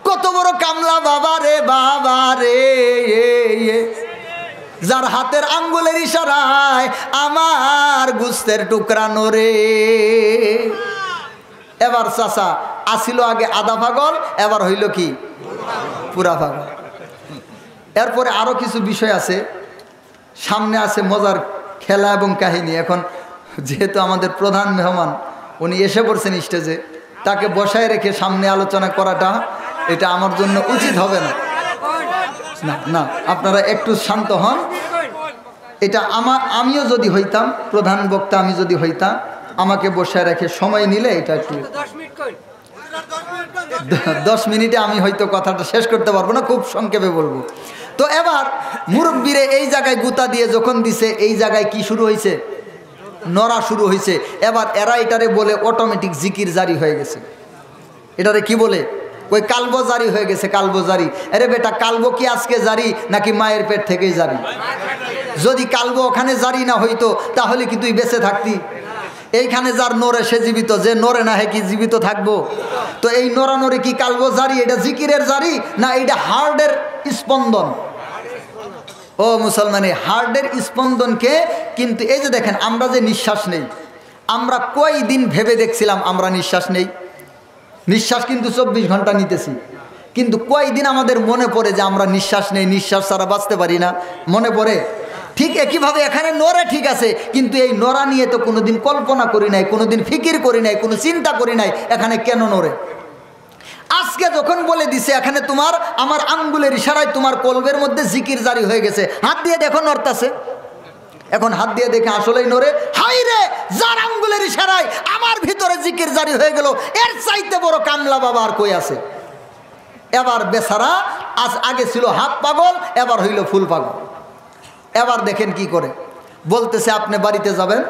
কত বড় কামলা বাবা রে, বাবা রে, যার হাতের আঙ্গুলের ইশারায় আমার গুস্তের টুকরা নড়ে। এবার চাচা আসিল আগে আধা পাগল, এবার হইল কি পুরা পাগল। এরপরে আরো কিছু বিষয় আছে, সামনে আছে মজার খেলা এবং কাহিনী। এখন যেহেতু আমাদের প্রধান মেহমান উনি এসে পড়ছেন স্টেজে, তাকে বসায় রেখে সামনে আলোচনা করাটা এটা আমার জন্য উচিত হবে না। না না, আপনারা একটু শান্ত হন, এটা আমিও যদি হইতাম, প্রধান বক্তা আমি যদি হইতাম, আমাকে বসে রেখে সময় নিলে এটা একটু 10 মিনিটে আমি হয়তো কথাটা শেষ করতে পারবো না, খুব সংক্ষেপে বলবো। তো এবার মুরব্বিরে এই জায়গায় গুতা দিয়ে যখন দিছে, এই জায়গায় কি শুরু হয়েছে? নড়া শুরু হয়েছে। এবার এরা এটারে বলে অটোমেটিক জিকির জারি হয়ে গেছে। এটারে কি বলে? ওই কালবো জারি হয়ে গেছে, কালবো জারি। আরে বেটা, কালবো কি আজকে জারি নাকি মায়ের পেট থেকেই জারি? যদি কালবো ওখানে জারি না হইতো তাহলে কি তুই বেঁচে থাকতি? এইখানে যার নড়ে সে জীবিত, যে নড়ে না হে কি জীবিত থাকবো? তো এই নড়ানড়ি কি কালবো জারি? এটা জিকিরের জারি না এটা হার্টের স্পন্দন? ও মুসলমানে, হার্টের স্পন্দনকে কিন্তু এই যে দেখেন, আমরা যে নিঃশ্বাস নেই, আমরা কয়দিন ভেবে দেখছিলাম আমরা নিঃশ্বাস নেই? নিঃশ্বাস কিন্তু 24 ঘন্টা নিতেছি, কিন্তু কয়দিন আমাদের মনে পড়ে যে আমরা নিঃশ্বাস নেই, নিঃশ্বাস ছাড়া বাঁচতে পারি না? মনে পড়ে? ঠিক একইভাবে এখানে নড়ে ঠিক আছে, কিন্তু এই নড়া নিয়ে তো কোনোদিন কল্পনা করি নাই, কোনোদিন ফিকির করি নাই, কোনো চিন্তা করি নাই এখানে কেন নড়ে। আজকে যখন বলে দিছে এখানে তোমার আমার আঙ্গুলের ইশারায় তোমার কলবের মধ্যে জিকির জারি হয়ে গেছে, হাত দিয়ে দেখো নড়তাছে। এখন হাত দিয়ে দেখে আসলেই নড়ে। হাই রে, যার আঙ্গুলের ইশারায় আমার ভিতরে জিকির জারি হয়ে গেল, এর চাইতে বড় কামলা বাবা আর কই আছে? এবার বেচারা আগে ছিল হাফ পাগল, এবার হইল ফুল পাগল। এবার দেখেন কি করে বলতেছে, আপনি বাড়িতে যাবেন,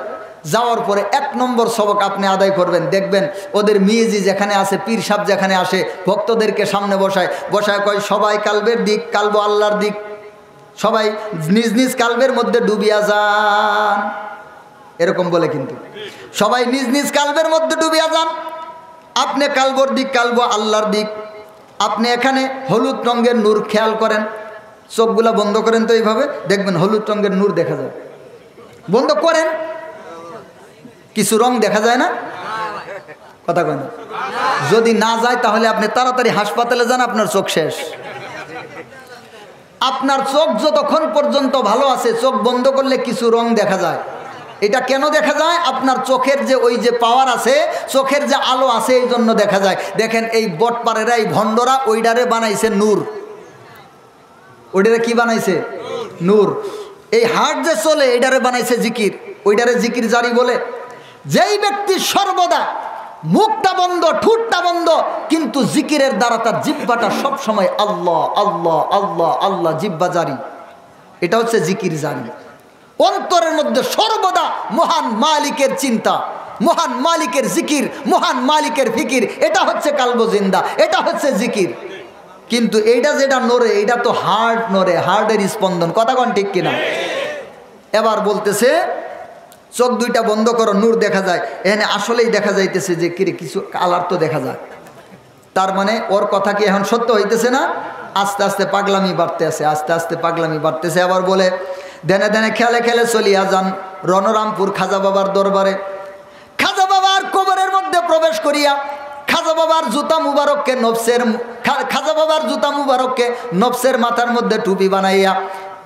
যাওয়ার পরে 1 নম্বর সবক আপনি আদায় করবেন। দেখবেন ওদের মিয়াজি যেখানে আছে, পীর সাহেব যেখানে আসে, ভক্তদেরকে সামনে বসায় কয় সবাই কালবের দিক, কালব আল্লাহর দিক, সবাই নিজ নিজ কালবের মধ্যে ডুবিয়া যান, এরকম বলে। কিন্তু সবাই নিজ নিজ কালবের মধ্যে ডুবিয়া যান। আপনি কালবর দিক, কালব আল্লাহর দিক। আপনি এখানে হলুদ রঙের নূর খেয়াল করেন, চোখগুলা বন্ধ করেন, তো এইভাবে দেখবেন হলুদ রঙের নূর দেখা যায়। বন্ধ করেন, কিছু রং দেখা যায় না? কথা কয় না? যদি না যায় তাহলে আপনি তাড়াতাড়ি হাসপাতালে যান, আপনার চোখ শেষ। আপনার চোখ যতক্ষণ পর্যন্ত ভালো আছে, চোখ বন্ধ করলে কিছু রং দেখা যায়। এটা কেন দেখা যায়? আপনার চোখের যে ওই যে পাওয়ার আছে, চোখের যে আলো আছে, এই জন্য দেখা যায়। দেখেন এই বটপাড়েরা, এই ভণ্ডরা ওইডারে বানাইছে নূর। ওইডারে কি বানাইছে? নূর। এই হার্ট যে চলে, এটারে বানাইছে জিকির, ওইটারে জিকির জারি বলে। যেই ব্যক্তি সর্বদা মুখটা বন্ধ, ঠোঁটটা বন্ধ, কিন্তু জিকিরের দ্বারা তার জিহ্বাটা সবসময় আল্লাহ আল্লাহ আল্লাহ আল্লাহ, জিহ্বা জারি, এটা হচ্ছে জিকির জারি। অন্তরের মধ্যে সর্বদা মহান মালিকের চিন্তা, মহান মালিকের জিকির, মহান মালিকের ফিকির, এটা হচ্ছে কালবো জিন্দা, এটা হচ্ছে জিকির। কিন্তু এইটা যেটা নড়ে, এটা তো হার্ট নড়ে, হার্টের স্পন্দন। কথা কোন ঠিক কিনা? এবার বলতেছে চোখ দুইটা বন্ধ করো, নূর দেখা যায়। এখানে আসলেই দেখা যাইতেছে যে কিরে কিছু কালার তো দেখা যায়। তার মানে ওর কথা কি এখন সত্য হইতেছে না? আস্তে আস্তে পাগলামি বাড়তে আছে, আস্তে আস্তে পাগলামি বাড়তেছে। আবার বলে দেনে দেনে খেলে খেলে চলিয়া যান রণরামপুর খাজা বাবার দরবারে। খাজা বাবার কবরের মধ্যে প্রবেশ করিয়া খাজা বাবার জুতা মুবারককে নফসের মাথার মধ্যে টুপি বানাইয়া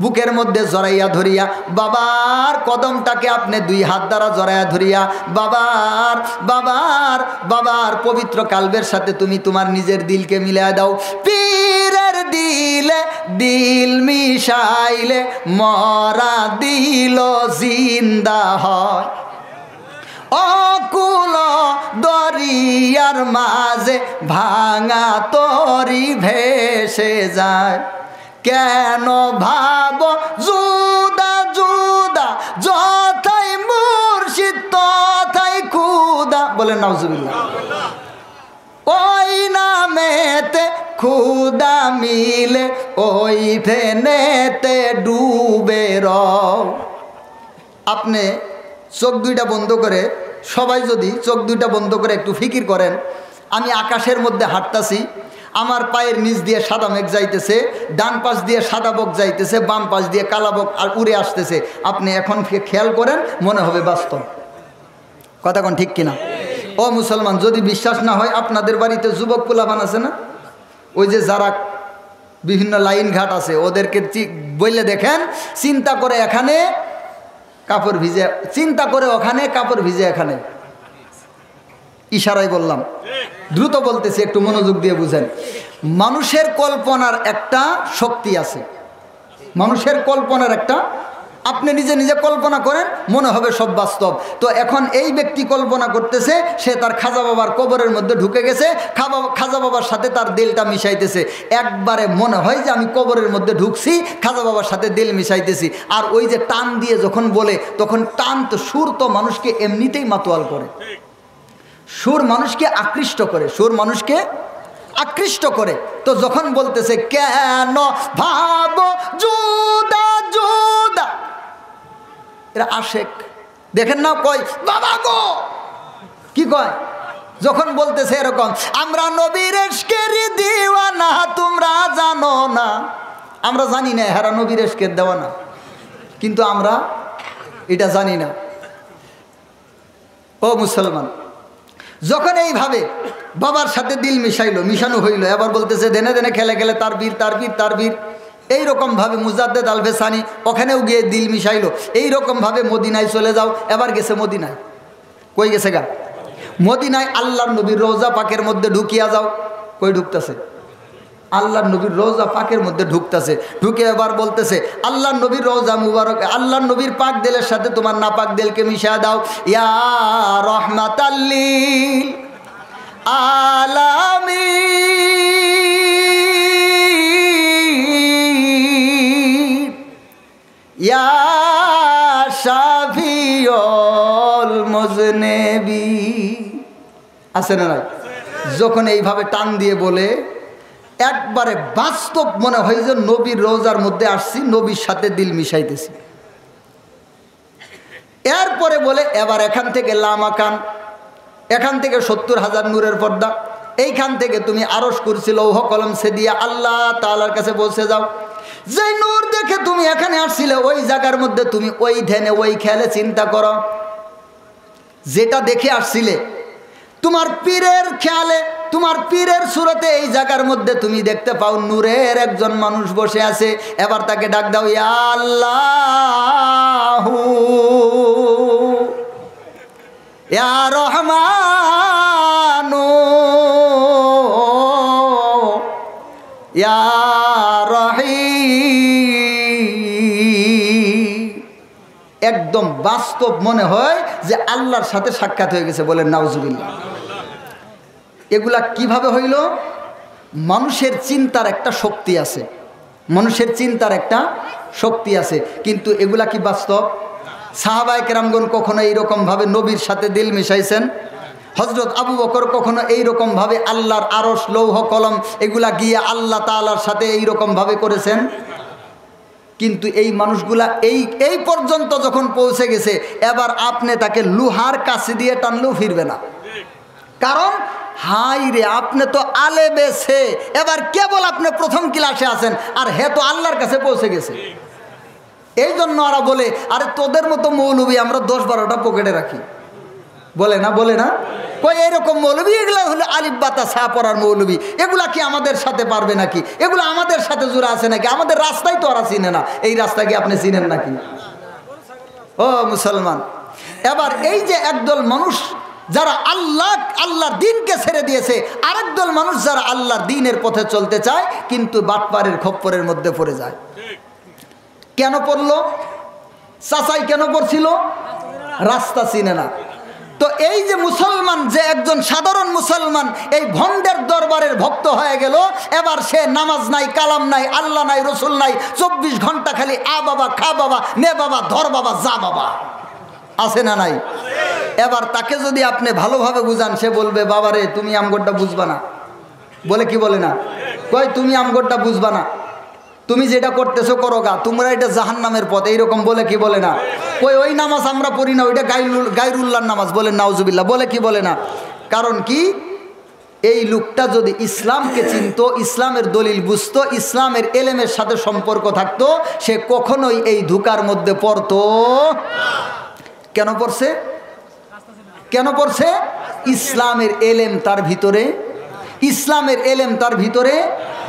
বুকের মধ্যে জড়াইয়া ধরিয়া, বাবার কদমটাকে আপনি 2 হাত দ্বারা জড়াইয়া ধরিয়া, বাবার বাবার বাবার পবিত্র কালবের সাথে তুমি তোমার নিজের দিলকে মিলাইয়া দাও। পীরের দিলে দিল মিশাইলে মরা দিল জিন্দা হয়, অকুল দরিয়ার মাঝে ভাঙা তরি ভেসে যায়। কেন ভাব জুদা জুদা, যথাই মুর্শিদ তথাই খুদা, বলেন নাউজুবিল্লাহ। ওই নামেতে খুদা মিলে ওই ফেনেতে ডুবে রও। আপনি চোখ দুইটা বন্ধ করে, সবাই যদি চোখ দুইটা বন্ধ করে একটু ফিকির করেন, আমি আকাশের মধ্যে হাঁটতাছি, আমার পায়ের নিচ দিয়ে সাদা মেঘ যাইতেছে, ডান পাশ দিয়ে সাদা বক যাইতেছে, বাম পাশ দিয়ে কালা বক আর উড়ে আসতেছে। আপনি এখন খেয়াল করেন, মনে হবে বাস্তব। কথা কোন ঠিক কিনা? ও মুসলমান, যদি বিশ্বাস না হয়, আপনাদের বাড়িতে যুবক পোলাপান আছে না? ওই যে যারা বিভিন্ন লাইন ঘাট আছে, ওদেরকে বললে দেখেন, চিন্তা করে এখানে কাপড় ভিজে, চিন্তা করে ওখানে কাপড় ভিজে এখানে। ইশারায় বললাম, দ্রুত বলতেছি, একটু মনোযোগ দিয়ে বুঝেন। মানুষের কল্পনার একটা শক্তি আছে, মানুষের কল্পনার একটা আপনি নিজে নিজে কল্পনা করেন, মনে হবে সব বাস্তব। তো এখন এই ব্যক্তি কল্পনা করতেছে সে তার খাজা বাবার কবরের মধ্যে ঢুকে গেছে, খাজা বাবার সাথে তার দিলটা মিশাইতেছে। একবারে মনে হয় যে আমি কবরের মধ্যে ঢুকছি, খাজা বাবার সাথে দিল মিশাইতেছি। আর ওই যে টান দিয়ে যখন বলে, তখন টান তো সুর তো মানুষকে এমনিতেই মাতোয়াল করে, সুর মানুষকে আকৃষ্ট করে, সুর মানুষকে আকৃষ্ট করে। তো যখন বলতেছে কেন ভাবো জুদা জুদা, এরা আশেক, দেখেন না কয় বাবা গো, কি কয় যখন বলতেছে এরকম, আমরা নবীর ইশকের দিওয়ানা তোমরা জানো না। আমরা জানি না হেরা নবীর ইশকের দেওয়ানা, কিন্তু আমরা এটা জানি না। ও মুসলমান, যখন এইভাবে বাবার সাথে দিল মিশানো হইল, এবার বলতেছে দেনে দেনে খেলে খেলে তার বীর তার বীর তার বীর। এইরকমভাবে মুজাদ্দেদ আল ফেসানি ওখানেও গিয়ে দিল মিশাইলো। এইরকমভাবে মদিনায় চলে যাও, এবার গেছে মদিনায়। কই গেছে গা? মদিনায় আল্লাহর নবীর রওজা পাকের মধ্যে ঢুকিয়া যাও। কই ঢুকতেছে? আল্লাহর নবীর রওজা পাকের মধ্যে ঢুকতেছে। ঢুকে এবার বলতেছে আল্লাহর নবীর রওজা মুবারক, আল্লাহর নবীর পাক দিলের সাথে তোমার নাপাক দিলকে মিশা দাও। ইয়া রাহমাতাল লিল আলামিন ইয়া শাফিউল মুজনিবিন। আছে না নাই? যখন এইভাবে টান দিয়ে বলে, একবারে বাস্তব মনে হয় যে নবীর রওজার মধ্যে আসছি, নবীর সাথে দিল মিশাইতেছি। এরপরে বলে এবার এখান থেকে লামাকান, এখান থেকে 70,000 নূরের পর্দা, এইখান থেকে তুমি আরশ কুরসি লৌহ কলম সে দিয়ে আল্লাহ তাআলার কাছে পৌঁছে যাও। যে নূর দেখে তুমি এখানে আসছিলে, ওই জায়গার মধ্যে তুমি ওই ধ্যানে ওই খেয়ালে চিন্তা করো, যেটা দেখে আসছিলে তোমার পীরের খেয়ালে, তোমার পীরের সুরতে এই জায়গার মধ্যে তুমি দেখতে পাও নূরের একজন মানুষ বসে আছে। এবার তাকে ডাক দাও, ইয়া আল্লাহু ইয়া রহমানু ইয়া রহিম। একদম বাস্তব মনে হয় যে আল্লাহর সাথে সাক্ষাৎ হয়ে গেছে। বলেন নাউজুবিল্লাহ। এগুলা কিভাবে হইল? মানুষের চিন্তার একটা শক্তি আছে, মানুষের চিন্তার একটা শক্তি আছে, কিন্তু এগুলা কি বাস্তব? সাহাবায়ে কেরামগণ কখনো এইরকমভাবে নবীর সাথে দিল মিশাইছেন? হযরত আবু বকর কখনো এইরকমভাবে আল্লাহর আরশ লৌহ কলম এগুলা গিয়ে আল্লাহ তাআলার সাথে এইরকমভাবে করেছেন? কিন্তু এই মানুষগুলা এই পর্যন্ত যখন পৌঁছে গেছে, এবার আপনি তাকে লোহার কাছে দিয়ে টানলেও ফিরবে না। কারণ হাই রে, আপনি তো আলে বেছে, এবার কেবল আপনি প্রথম ক্লাসে আছেন, আর হে তো আল্লাহর কাছে পৌঁছে গেছে। এই জন্য ওরা বলে, আরে তোদের মতো মৌলবী আমরা 10-12টা পকেটে রাখি। বলে না? বলে না? কই এইরকম মৌলবী, এগুলা হলো আলিফ বাতা সা পড়ার মৌলবী, এগুলা কি আমাদের সাথে পারবে নাকি? এগুলো আমাদের সাথে জোড়া আছে নাকি? আমাদের রাস্তায় তো ওরা চিনে না, এই রাস্তা কি আপনি চিনেন নাকি? ও মুসলমান, এবার এই যে একদল মানুষ যারা আল্লাহর দিনকে ছেড়ে দিয়েছে, আরেক দল মানুষ যারা আল্লাহর দিনের পথে চলতে চায়, কিন্তু বাটপারের খপ্পরের মধ্যে পড়ে যায়। কেন পড়লো? চাচাই কেন পড়ছিল? রাস্তা চিনে না। তো এই যে মুসলমান, যে একজন সাধারণ মুসলমান এই ভণ্ডের দরবারের ভক্ত হয়ে গেল, এবার সে নামাজ নাই, কালাম নাই, আল্লাহ নাই, রসুল নাই, 24 ঘন্টা খালি আ বাবা, খা বাবা, নে বাবা, ধর বাবা, যা বাবা। আছে না নাই? এবার তাকে যদি আপনি ভালোভাবে বুঝান, সে বলবে বাবারে তুমি আমগোরটা বুঝবা না। বলে কি বলে না? কই তুমি আমগোরটা বুঝবা না, তুমি যেটা করতেছো করো গা, তোমরা এটা জাহান্নামের পথ, এইরকম বলে কি বলে না? ওই নামাজ আমরা পড়ি না, ওইটা গায়রুল্লাহর নামাজ। বলেন নাউজুবিল্লাহ। বলে কি বলে না? কারণ কি, এই লোকটা যদি ইসলামকে চিনতো, ইসলামের দলিল বুঝতো, ইসলামের এলেমের সাথে সম্পর্ক থাকতো, সে কখনোই এই ধোঁকার মধ্যে পড়তো। কেন পড়ছে? কেন পড়ছে? ইসলামের এলেম তার ভিতরে ইসলামের এলেম তার ভিতরে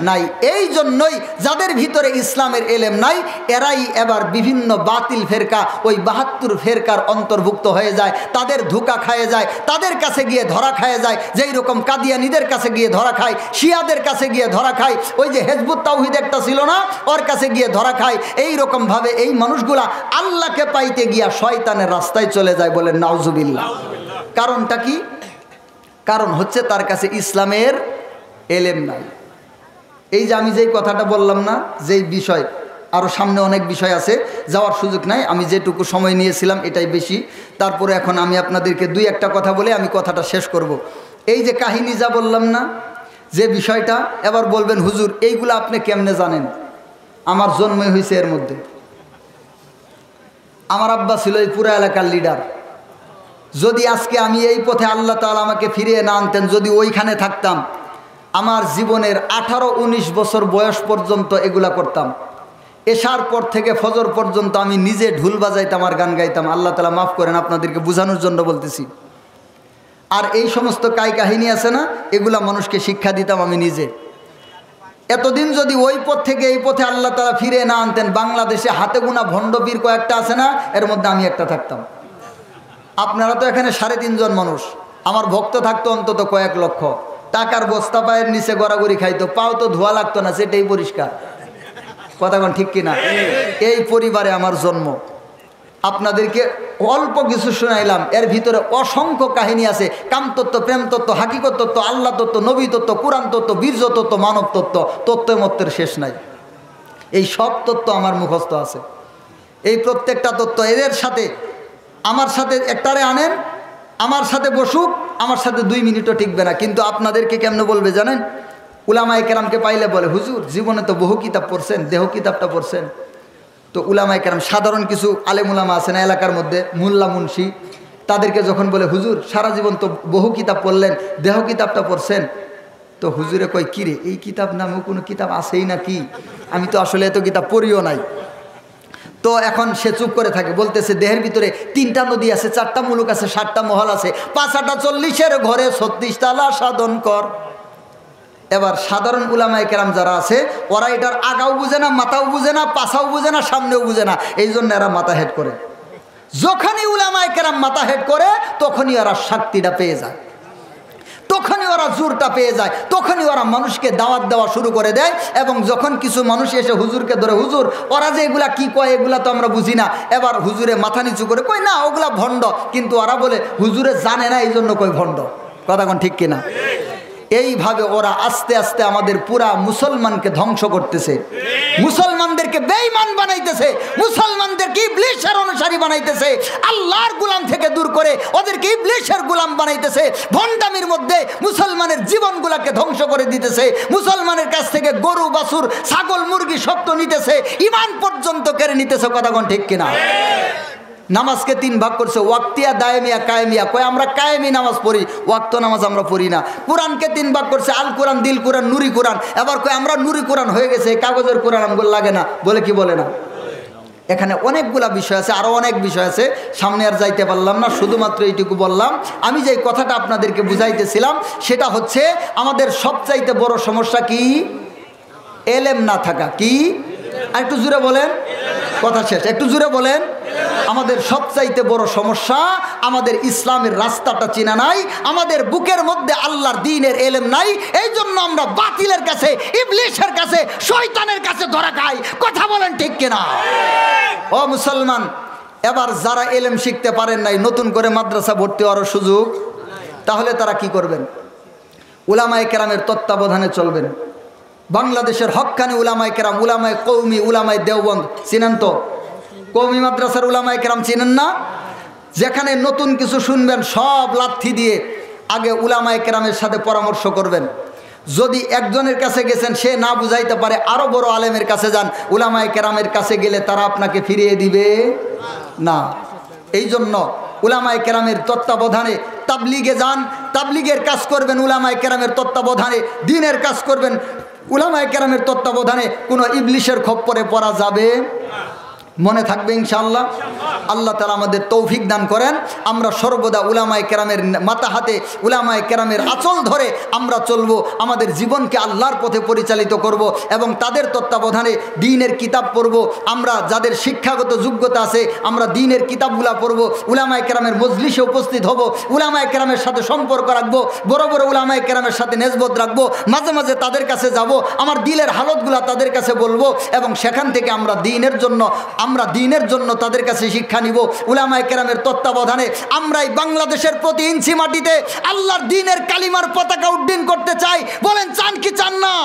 নাই। এই জন্যই যাদের ভিতরে ইসলামের এলেম নাই এরাই এবার বিভিন্ন বাতিল ফেরকা, ওই 72 ফেরকার অন্তর্ভুক্ত হয়ে যায়, তাদের ধোঁকা খায় যায়, তাদের কাছে গিয়ে ধরা খায় যায়। যেই রকম কাদিয়ানীদের কাছে গিয়ে ধরা খায়, শিয়াদের কাছে গিয়ে ধরা খায়, ওই যে হেজবুত তাওহীদ একটা ছিল না, ওর কাছে গিয়ে ধরা খায়। এই রকমভাবে এই মানুষগুলা আল্লাহকে পাইতে গিয়া শয়তানের রাস্তায় চলে যায়। বলেন নাউজুবিল্লাহ। কারণটা কি? কারণ হচ্ছে তার কাছে ইসলামের এলেম নাই। এই যে আমি যেই কথাটা বললাম না, যেই বিষয়, আরও সামনে অনেক বিষয় আছে, যাওয়ার সুযোগ নাই, আমি যেটুকু সময় নিয়েছিলাম এটাই বেশি। তারপরে এখন আমি আপনাদেরকে 2-1টা কথা বলে আমি কথাটা শেষ করব। এই যে কাহিনী যা বললাম না, যে বিষয়টা, এবার বলবেন হুজুর এইগুলো আপনি কেমনে জানেন? আমার জন্মই হয়েছে এর মধ্যে। আমার আব্বা ছিল এই পুরা এলাকার লিডার। যদি আজকে আমি এই পথে আল্লাহ তাআলা আমাকে ফিরিয়ে না আনতেন, যদি ওইখানে থাকতাম, আমার জীবনের 18-19 বছর বয়স পর্যন্ত এগুলা করতাম। এশার পর থেকে ফজর পর্যন্ত আমি নিজে ঢুল বাজাইতাম আর গান গাইতাম। আল্লাহ তাআলা মাফ করেন, আপনাদেরকে বোঝানোর জন্য বলতেছি। আর এই সমস্ত কাহিনী আছে না, এগুলা মানুষকে শিক্ষা দিতাম আমি নিজে। এতদিন যদি ওই পথ থেকে এই পথে আল্লাহ তাআলা ফিরে না আনতেন, বাংলাদেশে হাতে গোনা ভণ্ড পীর কয়েকটা আছে না, এর মধ্যে আমি একটা থাকতাম। আপনারা তো এখানে 3.5 জন মানুষ, আমার ভক্ত থাকতো অন্তত কয়েক লক্ষ। টাকার বস্তা পায়ের নিচে গড়াগড়ি খাইতো, পাও তো ধোয়া লাগতো না, সেটাই পরিষ্কার। কথা কোন ঠিক কিনা? এই পরিবারে আমার জন্ম। আপনাদেরকে অল্প কিছু শোনাইলাম, এর ভিতরে অসংখ্য কাহিনী আছে। কামতত্ত্ব, প্রেম তত্ত্ব, হাকিকত তত্ত্ব, আল্লাহ তত্ত্ব, নবী তত্ত্ব, কোরআন তত্ত্ব, বীর্য তত্ত্ব, মানব তত্ত্ব, তত্ত্বমত্ত্বের শেষ নাই। এই সব তত্ত্ব আমার মুখস্থ আছে। এই প্রত্যেকটা তত্ত্ব এদের সাথে, আমার সাথে একটারে আনেন, আমার সাথে বসুক, আমার সাথে 2 মিনিটও টিকবে না। কিন্তু আপনাদেরকে কেমনে বলবে জানেন? উলামায়ে কেরামকে পাইলে বলে, হুজুর জীবনে তো বহু কিতাব পড়ছেন, দেহ কিতাবটা পড়ছেন। তো উলামায়ে কেরাম, সাধারণ কিছু আলেম উলামা আছে না এলাকার মধ্যে, মোল্লা মুন্সি, তাদেরকে যখন বলে, হুজুর সারা জীবন তো বহু কিতাব পড়লেন, দেহ কিতাবটা পড়ছেন, তো হুজুরে কয়, কিরে এই কিতাব নামেও কোনো কিতাব আছেই না কি? আমি তো আসলে এত কিতাব পড়িও নাই। তো এখন সে চুপ করে থাকে, বলতেছে দেহের ভিতরে 3টা নদী আছে, 4টা মুলুক আছে, 7টা মহল আছে, 5-8 40-এর ঘরে 36 তালা সাধন কর। এবার সাধারণ উলামায়ে কেরাম যারা আছে, ওরা এটার আগাও বুঝে না, মাথাও বুঝে না, পাছাও বুঝে না, সামনেও বুঝে না। এই জন্য এরা মাথা হেড করে। যখনই উলামায়ে কেরাম মাথা হেড করে, তখনই ওরা শক্তিটা পেয়ে যায়, তখনই ওরা জোরটা পেয়ে যায়, তখনই ওরা মানুষকে দাওয়াত দেওয়া শুরু করে দেয়। এবং যখন কিছু মানুষ এসে হুজুরকে ধরে, হুজুর ওরা যে এগুলা কি কয় এগুলা তো আমরা বুঝি না, এবার হুজুরে মাথা নিচু করে কই, না ওগুলা ভণ্ড। কিন্তু ওরা বলে হুজুরে জানে না, এই জন্য কই ভণ্ড। কথা কোন ঠিক কিনা? এইভাবে ওরা আস্তে আস্তে আমাদের পুরা মুসলমানকে ধ্বংস করতেছে, মুসলমানদেরকে বেঈমান বানাইতেছে, মুসলমানদেরকে ইবলিশের অনুসারী বানাইতেছে, আল্লাহর গোলাম থেকে দূর করে ওদেরকে ইবলিশের গোলাম বানাইতেছে। ভণ্ডামির মধ্যে মুসলমানের জীবনগুলোকে ধ্বংস করে দিতেছে, মুসলমানের কাছ থেকে গরু, বাছুর, ছাগল, মুরগি সত্য নিতেছে, ঈমান পর্যন্ত কেড়ে নিতেছে। কথা কোন ঠিক কিনা? নামাজকে 3 ভাগ করছে, ওয়াক্তিয়া, দায়েমিয়া, কায়েমিয়া। কয় আমরা কায়েমি নামাজ পড়ি, ওয়াক্ত নামাজ আমরা পড়ি না। কোরআনকে 3 ভাগ করছে, আল কোরআন, দিল কোরআন, নুরি কোরআন। এবার কয় আমরা নুরি কোরআন হয়ে গেছে, কাগজের কোরআন আমগুলো লাগে না। বলে কি বলে না? এখানে অনেকগুলা বিষয় আছে, আরও অনেক বিষয় আছে, সামনে আর যাইতে পারলাম না, শুধুমাত্র এইটুকু বললাম। আমি যেই কথাটা আপনাদেরকে বুঝাইতেছিলাম সেটা হচ্ছে আমাদের সবচাইতে বড় সমস্যা কি? এলেম না থাকা। কি? আর একটু জোরে বলেন, কথা শেষ, একটু জোরে বলেন। আমাদের সবচাইতে বড় সমস্যা আমাদের ইসলামের রাস্তাটা চেনা নাই, আমাদের বুকের মধ্যে আল্লাহর দ্বীনের এলেম নাই। এই জন্য আমরা বাতিলের কাছে, ইবলিশের কাছে, শয়তানের কাছে ধরা খাই। কথা বলেন ঠিক কিনা? ও মুসলমান, এবার যারা এলেম শিখতে পারেন নাই, নতুন করে মাদ্রাসা ভর্তি হওয়ার সুযোগ, তাহলে তারা কি করবেন? উলামায়ে কেরামের তত্ত্বাবধানে চলবেন। বাংলাদেশের হক্কানি উলামায়ে কেরাম, উলামায়ে কওমি, উলামায়ে দেওবন্দ চিনেন তো? কওমি মাদ্রাসার উলামায়ে কেরাম চিনেন না? যেখানে নতুন কিছু শুনবেন সব লাথি দিয়ে আগে উলামায়ে কেরামের সাথে পরামর্শ করবেন। যদি একজনের কাছে গেছেন সে না বুঝাইতে পারে, আরো বড় আলেমের কাছে যান। উলামায়ে কেরামের কাছে গেলে তারা আপনাকে ফিরিয়ে দিবে না। এই জন্য উলামায়ে কেরামের তত্ত্বাবধানে তাবলিগে যান, তাবলিগের কাজ করবেন উলামায়ে কেরামের তত্ত্বাবধানে, দ্বীনের কাজ করবেন উলামায়ে কেরামের তত্ত্বাবধানে। কোনো ইবলিশের খপ্পরে পড়া যাবে মনে থাকবে ইনশাআল্লাহ। আল্লাহ তাআলা আমাদের তৌফিক দান করেন। আমরা সর্বদা উলামায়ে কেরামের মাথা হাতে, উলামায়ে কেরামের আঁচল ধরে আমরা চলবো, আমাদের জীবনকে আল্লাহর পথে পরিচালিত করব এবং তাদের তত্ত্বাবধানে দ্বীনের কিতাব পড়ব। আমরা যাদের শিক্ষাগত যোগ্যতা আছে আমরা দ্বীনের কিতাবগুলা পড়ব, উলামায়ে কেরামের মজলিসে উপস্থিত হব, উলামায়ে কেরামের সাথে সম্পর্ক রাখবো, বড় বড় উলামায়ে কেরামের সাথে নেসবত রাখবো, মাঝে মাঝে তাদের কাছে যাব, আমার দিলের হালতগুলা তাদের কাছে বলবো এবং সেখান থেকে আমরা দ্বীনের জন্য তাদের কাছে শিক্ষা নিব। উলামায়ে কেরামের তত্ত্বাবধানে আমরাই বাংলাদেশের প্রতি ইঞ্চি মাটিতে আল্লাহর দ্বীনের কালিমার পতাকা উড্ডীন করতে চাই। বলেন চান কি চান না?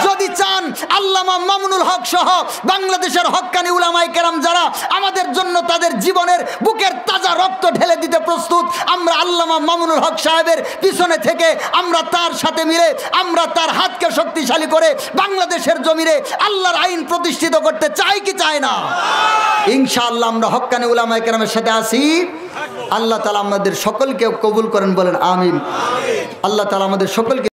যদি চান আল্লামা মামুনুল হক সহ বাংলাদেশের হক্কানি উলামায়ে কেরাম যারা আমাদের জন্য তাদের জীবনের বুকের তাজা রক্ত ঢেলে দিতে প্রস্তুত, আমরা আল্লামা মামুনুল হক সাহেবের পিছনে থেকে আমরা তার সাথে মিলে আমরা তার হাতকে শক্তিশালী করে বাংলাদেশের জমিনে আল্লাহর আইন প্রতিষ্ঠিত করতে চাই কি চাই না? ইনশাআল্লাহ আমরা হক্কানি উলামায়ে কেরামের সাথে আছি। আল্লাহ তাআলা আমাদের সকলকে কবুল করেন, বলেন আমিন। আল্লাহ তাআলা আমাদের সকলকে